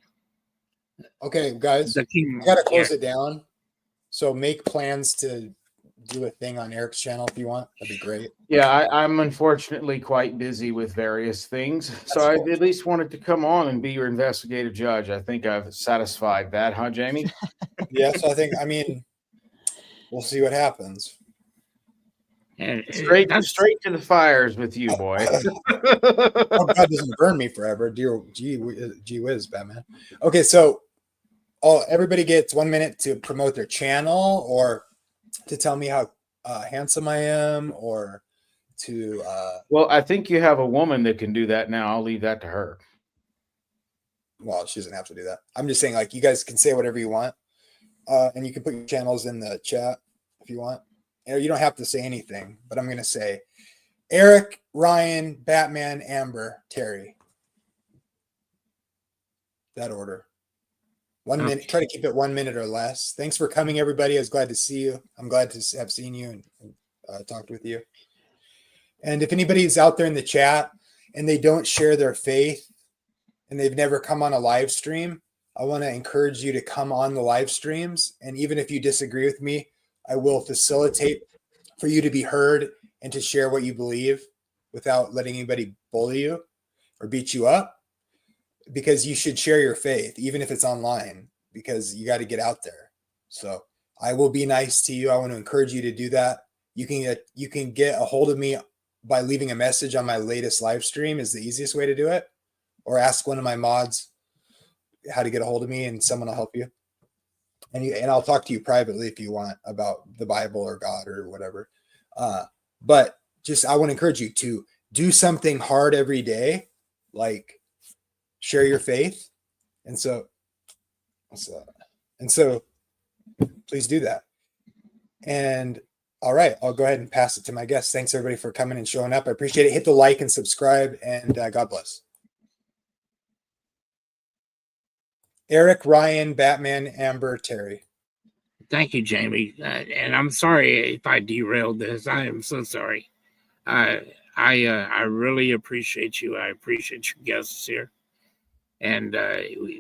Okay, guys, I gotta close it down. So make plans to do a thing on Eric's channel if you want. That'd be great. Yeah, I'm unfortunately quite busy with various things. So I at least wanted to come on and be your investigative judge. I think I've satisfied that, huh, Jamie? Yes, I mean, we'll see what happens. Straight to the fires with you, boy. Oh, God doesn't burn me forever. Gee whiz, Batman. Okay, so everybody gets 1 minute to promote their channel, or to tell me how handsome I am, or to well, I think you have a woman that can do that now. I'll leave that to her. Well, she doesn't have to do that. I'm just saying, like, you guys can say whatever you want, and you can put your channels in the chat if you want. You don't have to say anything, but I'm going to say Eric, Ryan, Batman, Amber, Terry. That order. 1 minute. Try to keep it 1 minute or less. Thanks for coming, everybody. I was glad to see you. I'm glad to have seen you and talked with you. And if anybody's out there in the chat and they don't share their faith and they've never come on a live stream, I want to encourage you to come on the live streams. And even if you disagree with me, I will facilitate for you to be heard and to share what you believe without letting anybody bully you or beat you up, because you should share your faith, even if it's online, because you got to get out there. So I will be nice to you. I want to encourage you to do that. You can get a hold of me by leaving a message on my latest live stream is the easiest way to do it, or ask one of my mods how to get a hold of me and someone will help you. And I'll talk to you privately if you want about the Bible or God or whatever. But just, I want to encourage you to do something hard every day, like share your faith. And so please do that. And all right, I'll go ahead and pass it to my guests. Thanks everybody for coming and showing up. I appreciate it. Hit the like and subscribe, and God bless. Eric, Ryan, Batman, Amber, Terry. Thank you, Jamie. And I'm sorry if I derailed this. I am so sorry. I really appreciate you. I appreciate your guests here. And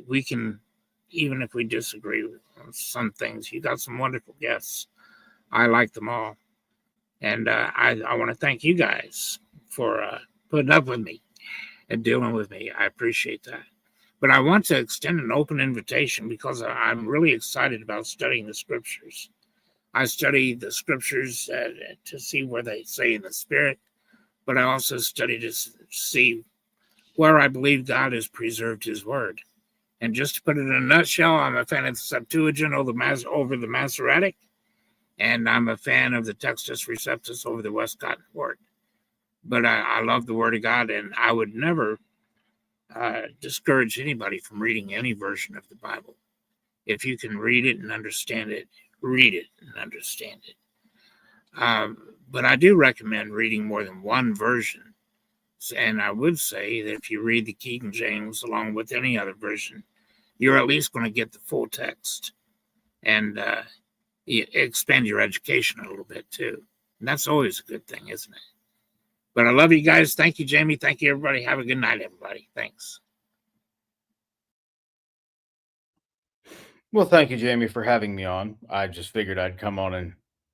we can, even if we disagree on some things, you got some wonderful guests. I like them all. And I want to thank you guys for putting up with me and dealing with me. I appreciate that. But I want to extend an open invitation, because I'm really excited about studying the scriptures. I study the scriptures to see where they say in the Spirit, but I also study to see where I believe God has preserved his word. And just to put it in a nutshell, I'm a fan of the Septuagint over the Masoretic, And I'm a fan of the Textus Receptus over the Westcott Report. But I love the Word of God, and I would never discourage anybody from reading any version of the Bible. If you can read it and understand it, read it and understand it. But I do recommend reading more than one version. And I would say that if you read the King James along with any other version, you're at least going to get the full text and expand your education a little bit too. And that's always a good thing, isn't it? But I love you guys. Thank you, Jamie. Thank you, everybody. Have a good night, everybody. Thanks. Well, thank you, Jamie, for having me on. I just figured I'd come on and,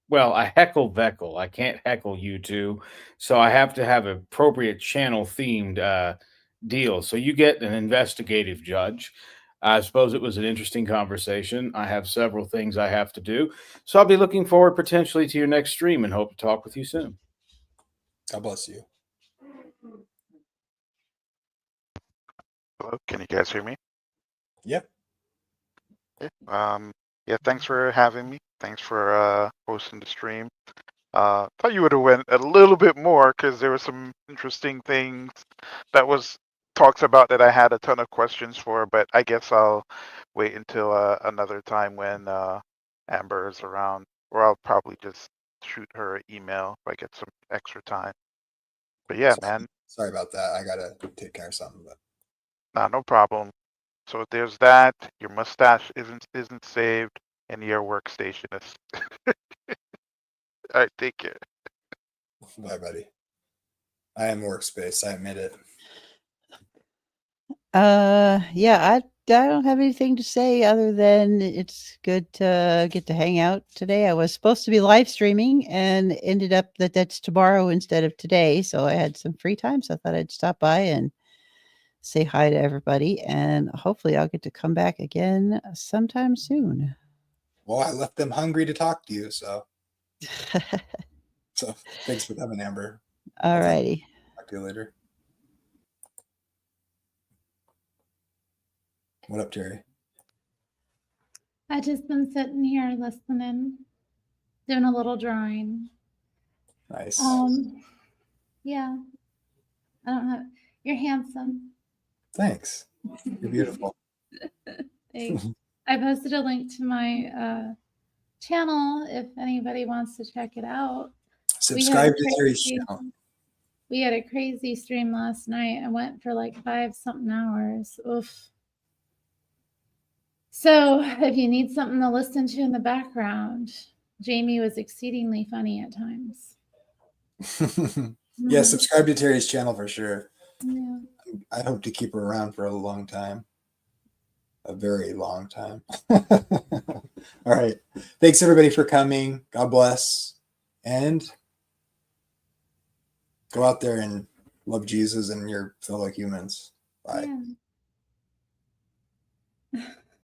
well, I heckle Veckle. I can't heckle you two, so I have to have appropriate channel themed deal. So you get an investigative judge. I suppose it was an interesting conversation. I have several things I have to do, so I'll be looking forward potentially to your next stream and hope to talk with you soon. God bless you. Hello, can you guys hear me? Yep. Yeah, thanks for having me. Thanks for hosting the stream. Thought you would have went a little bit more because there were some interesting things that was talks about that I had a ton of questions for, but I guess I'll wait until another time when Amber is around, or I'll probably just shoot her an email if I get some extra time. But yeah, man, Sorry about that. I gotta take care of something, but nah, no problem. So there's that. Your mustache isn't saved, and your workstation is. All right, take care. bye, buddy. I am workspace. I admit it. Yeah, I don't have anything to say other than it's good to get to hang out today. I was supposed to be live streaming and ended up that's tomorrow instead of today. So I had some free time. So I thought I'd stop by and say hi to everybody. And hopefully I'll get to come back again sometime soon. Well, I left them hungry to talk to you, so thanks for coming, Amber. All righty. Talk to you later. What up, Terry? I just been sitting here listening, doing a little drawing. Nice. Yeah. I don't have. You're handsome. Thanks. You're beautiful. Thanks. I posted a link to my channel if anybody wants to check it out. Subscribe to Terry's channel. We had a crazy stream last night. I went for like 5-something hours. Oof. So if you need something to listen to in the background, Jamie was exceedingly funny at times. Yeah, subscribe to Terry's channel for sure. Yeah. I hope to keep her around for a long time. A very long time. All right. Thanks everybody for coming. God bless. And go out there and love Jesus and your fellow humans. Bye. Yeah.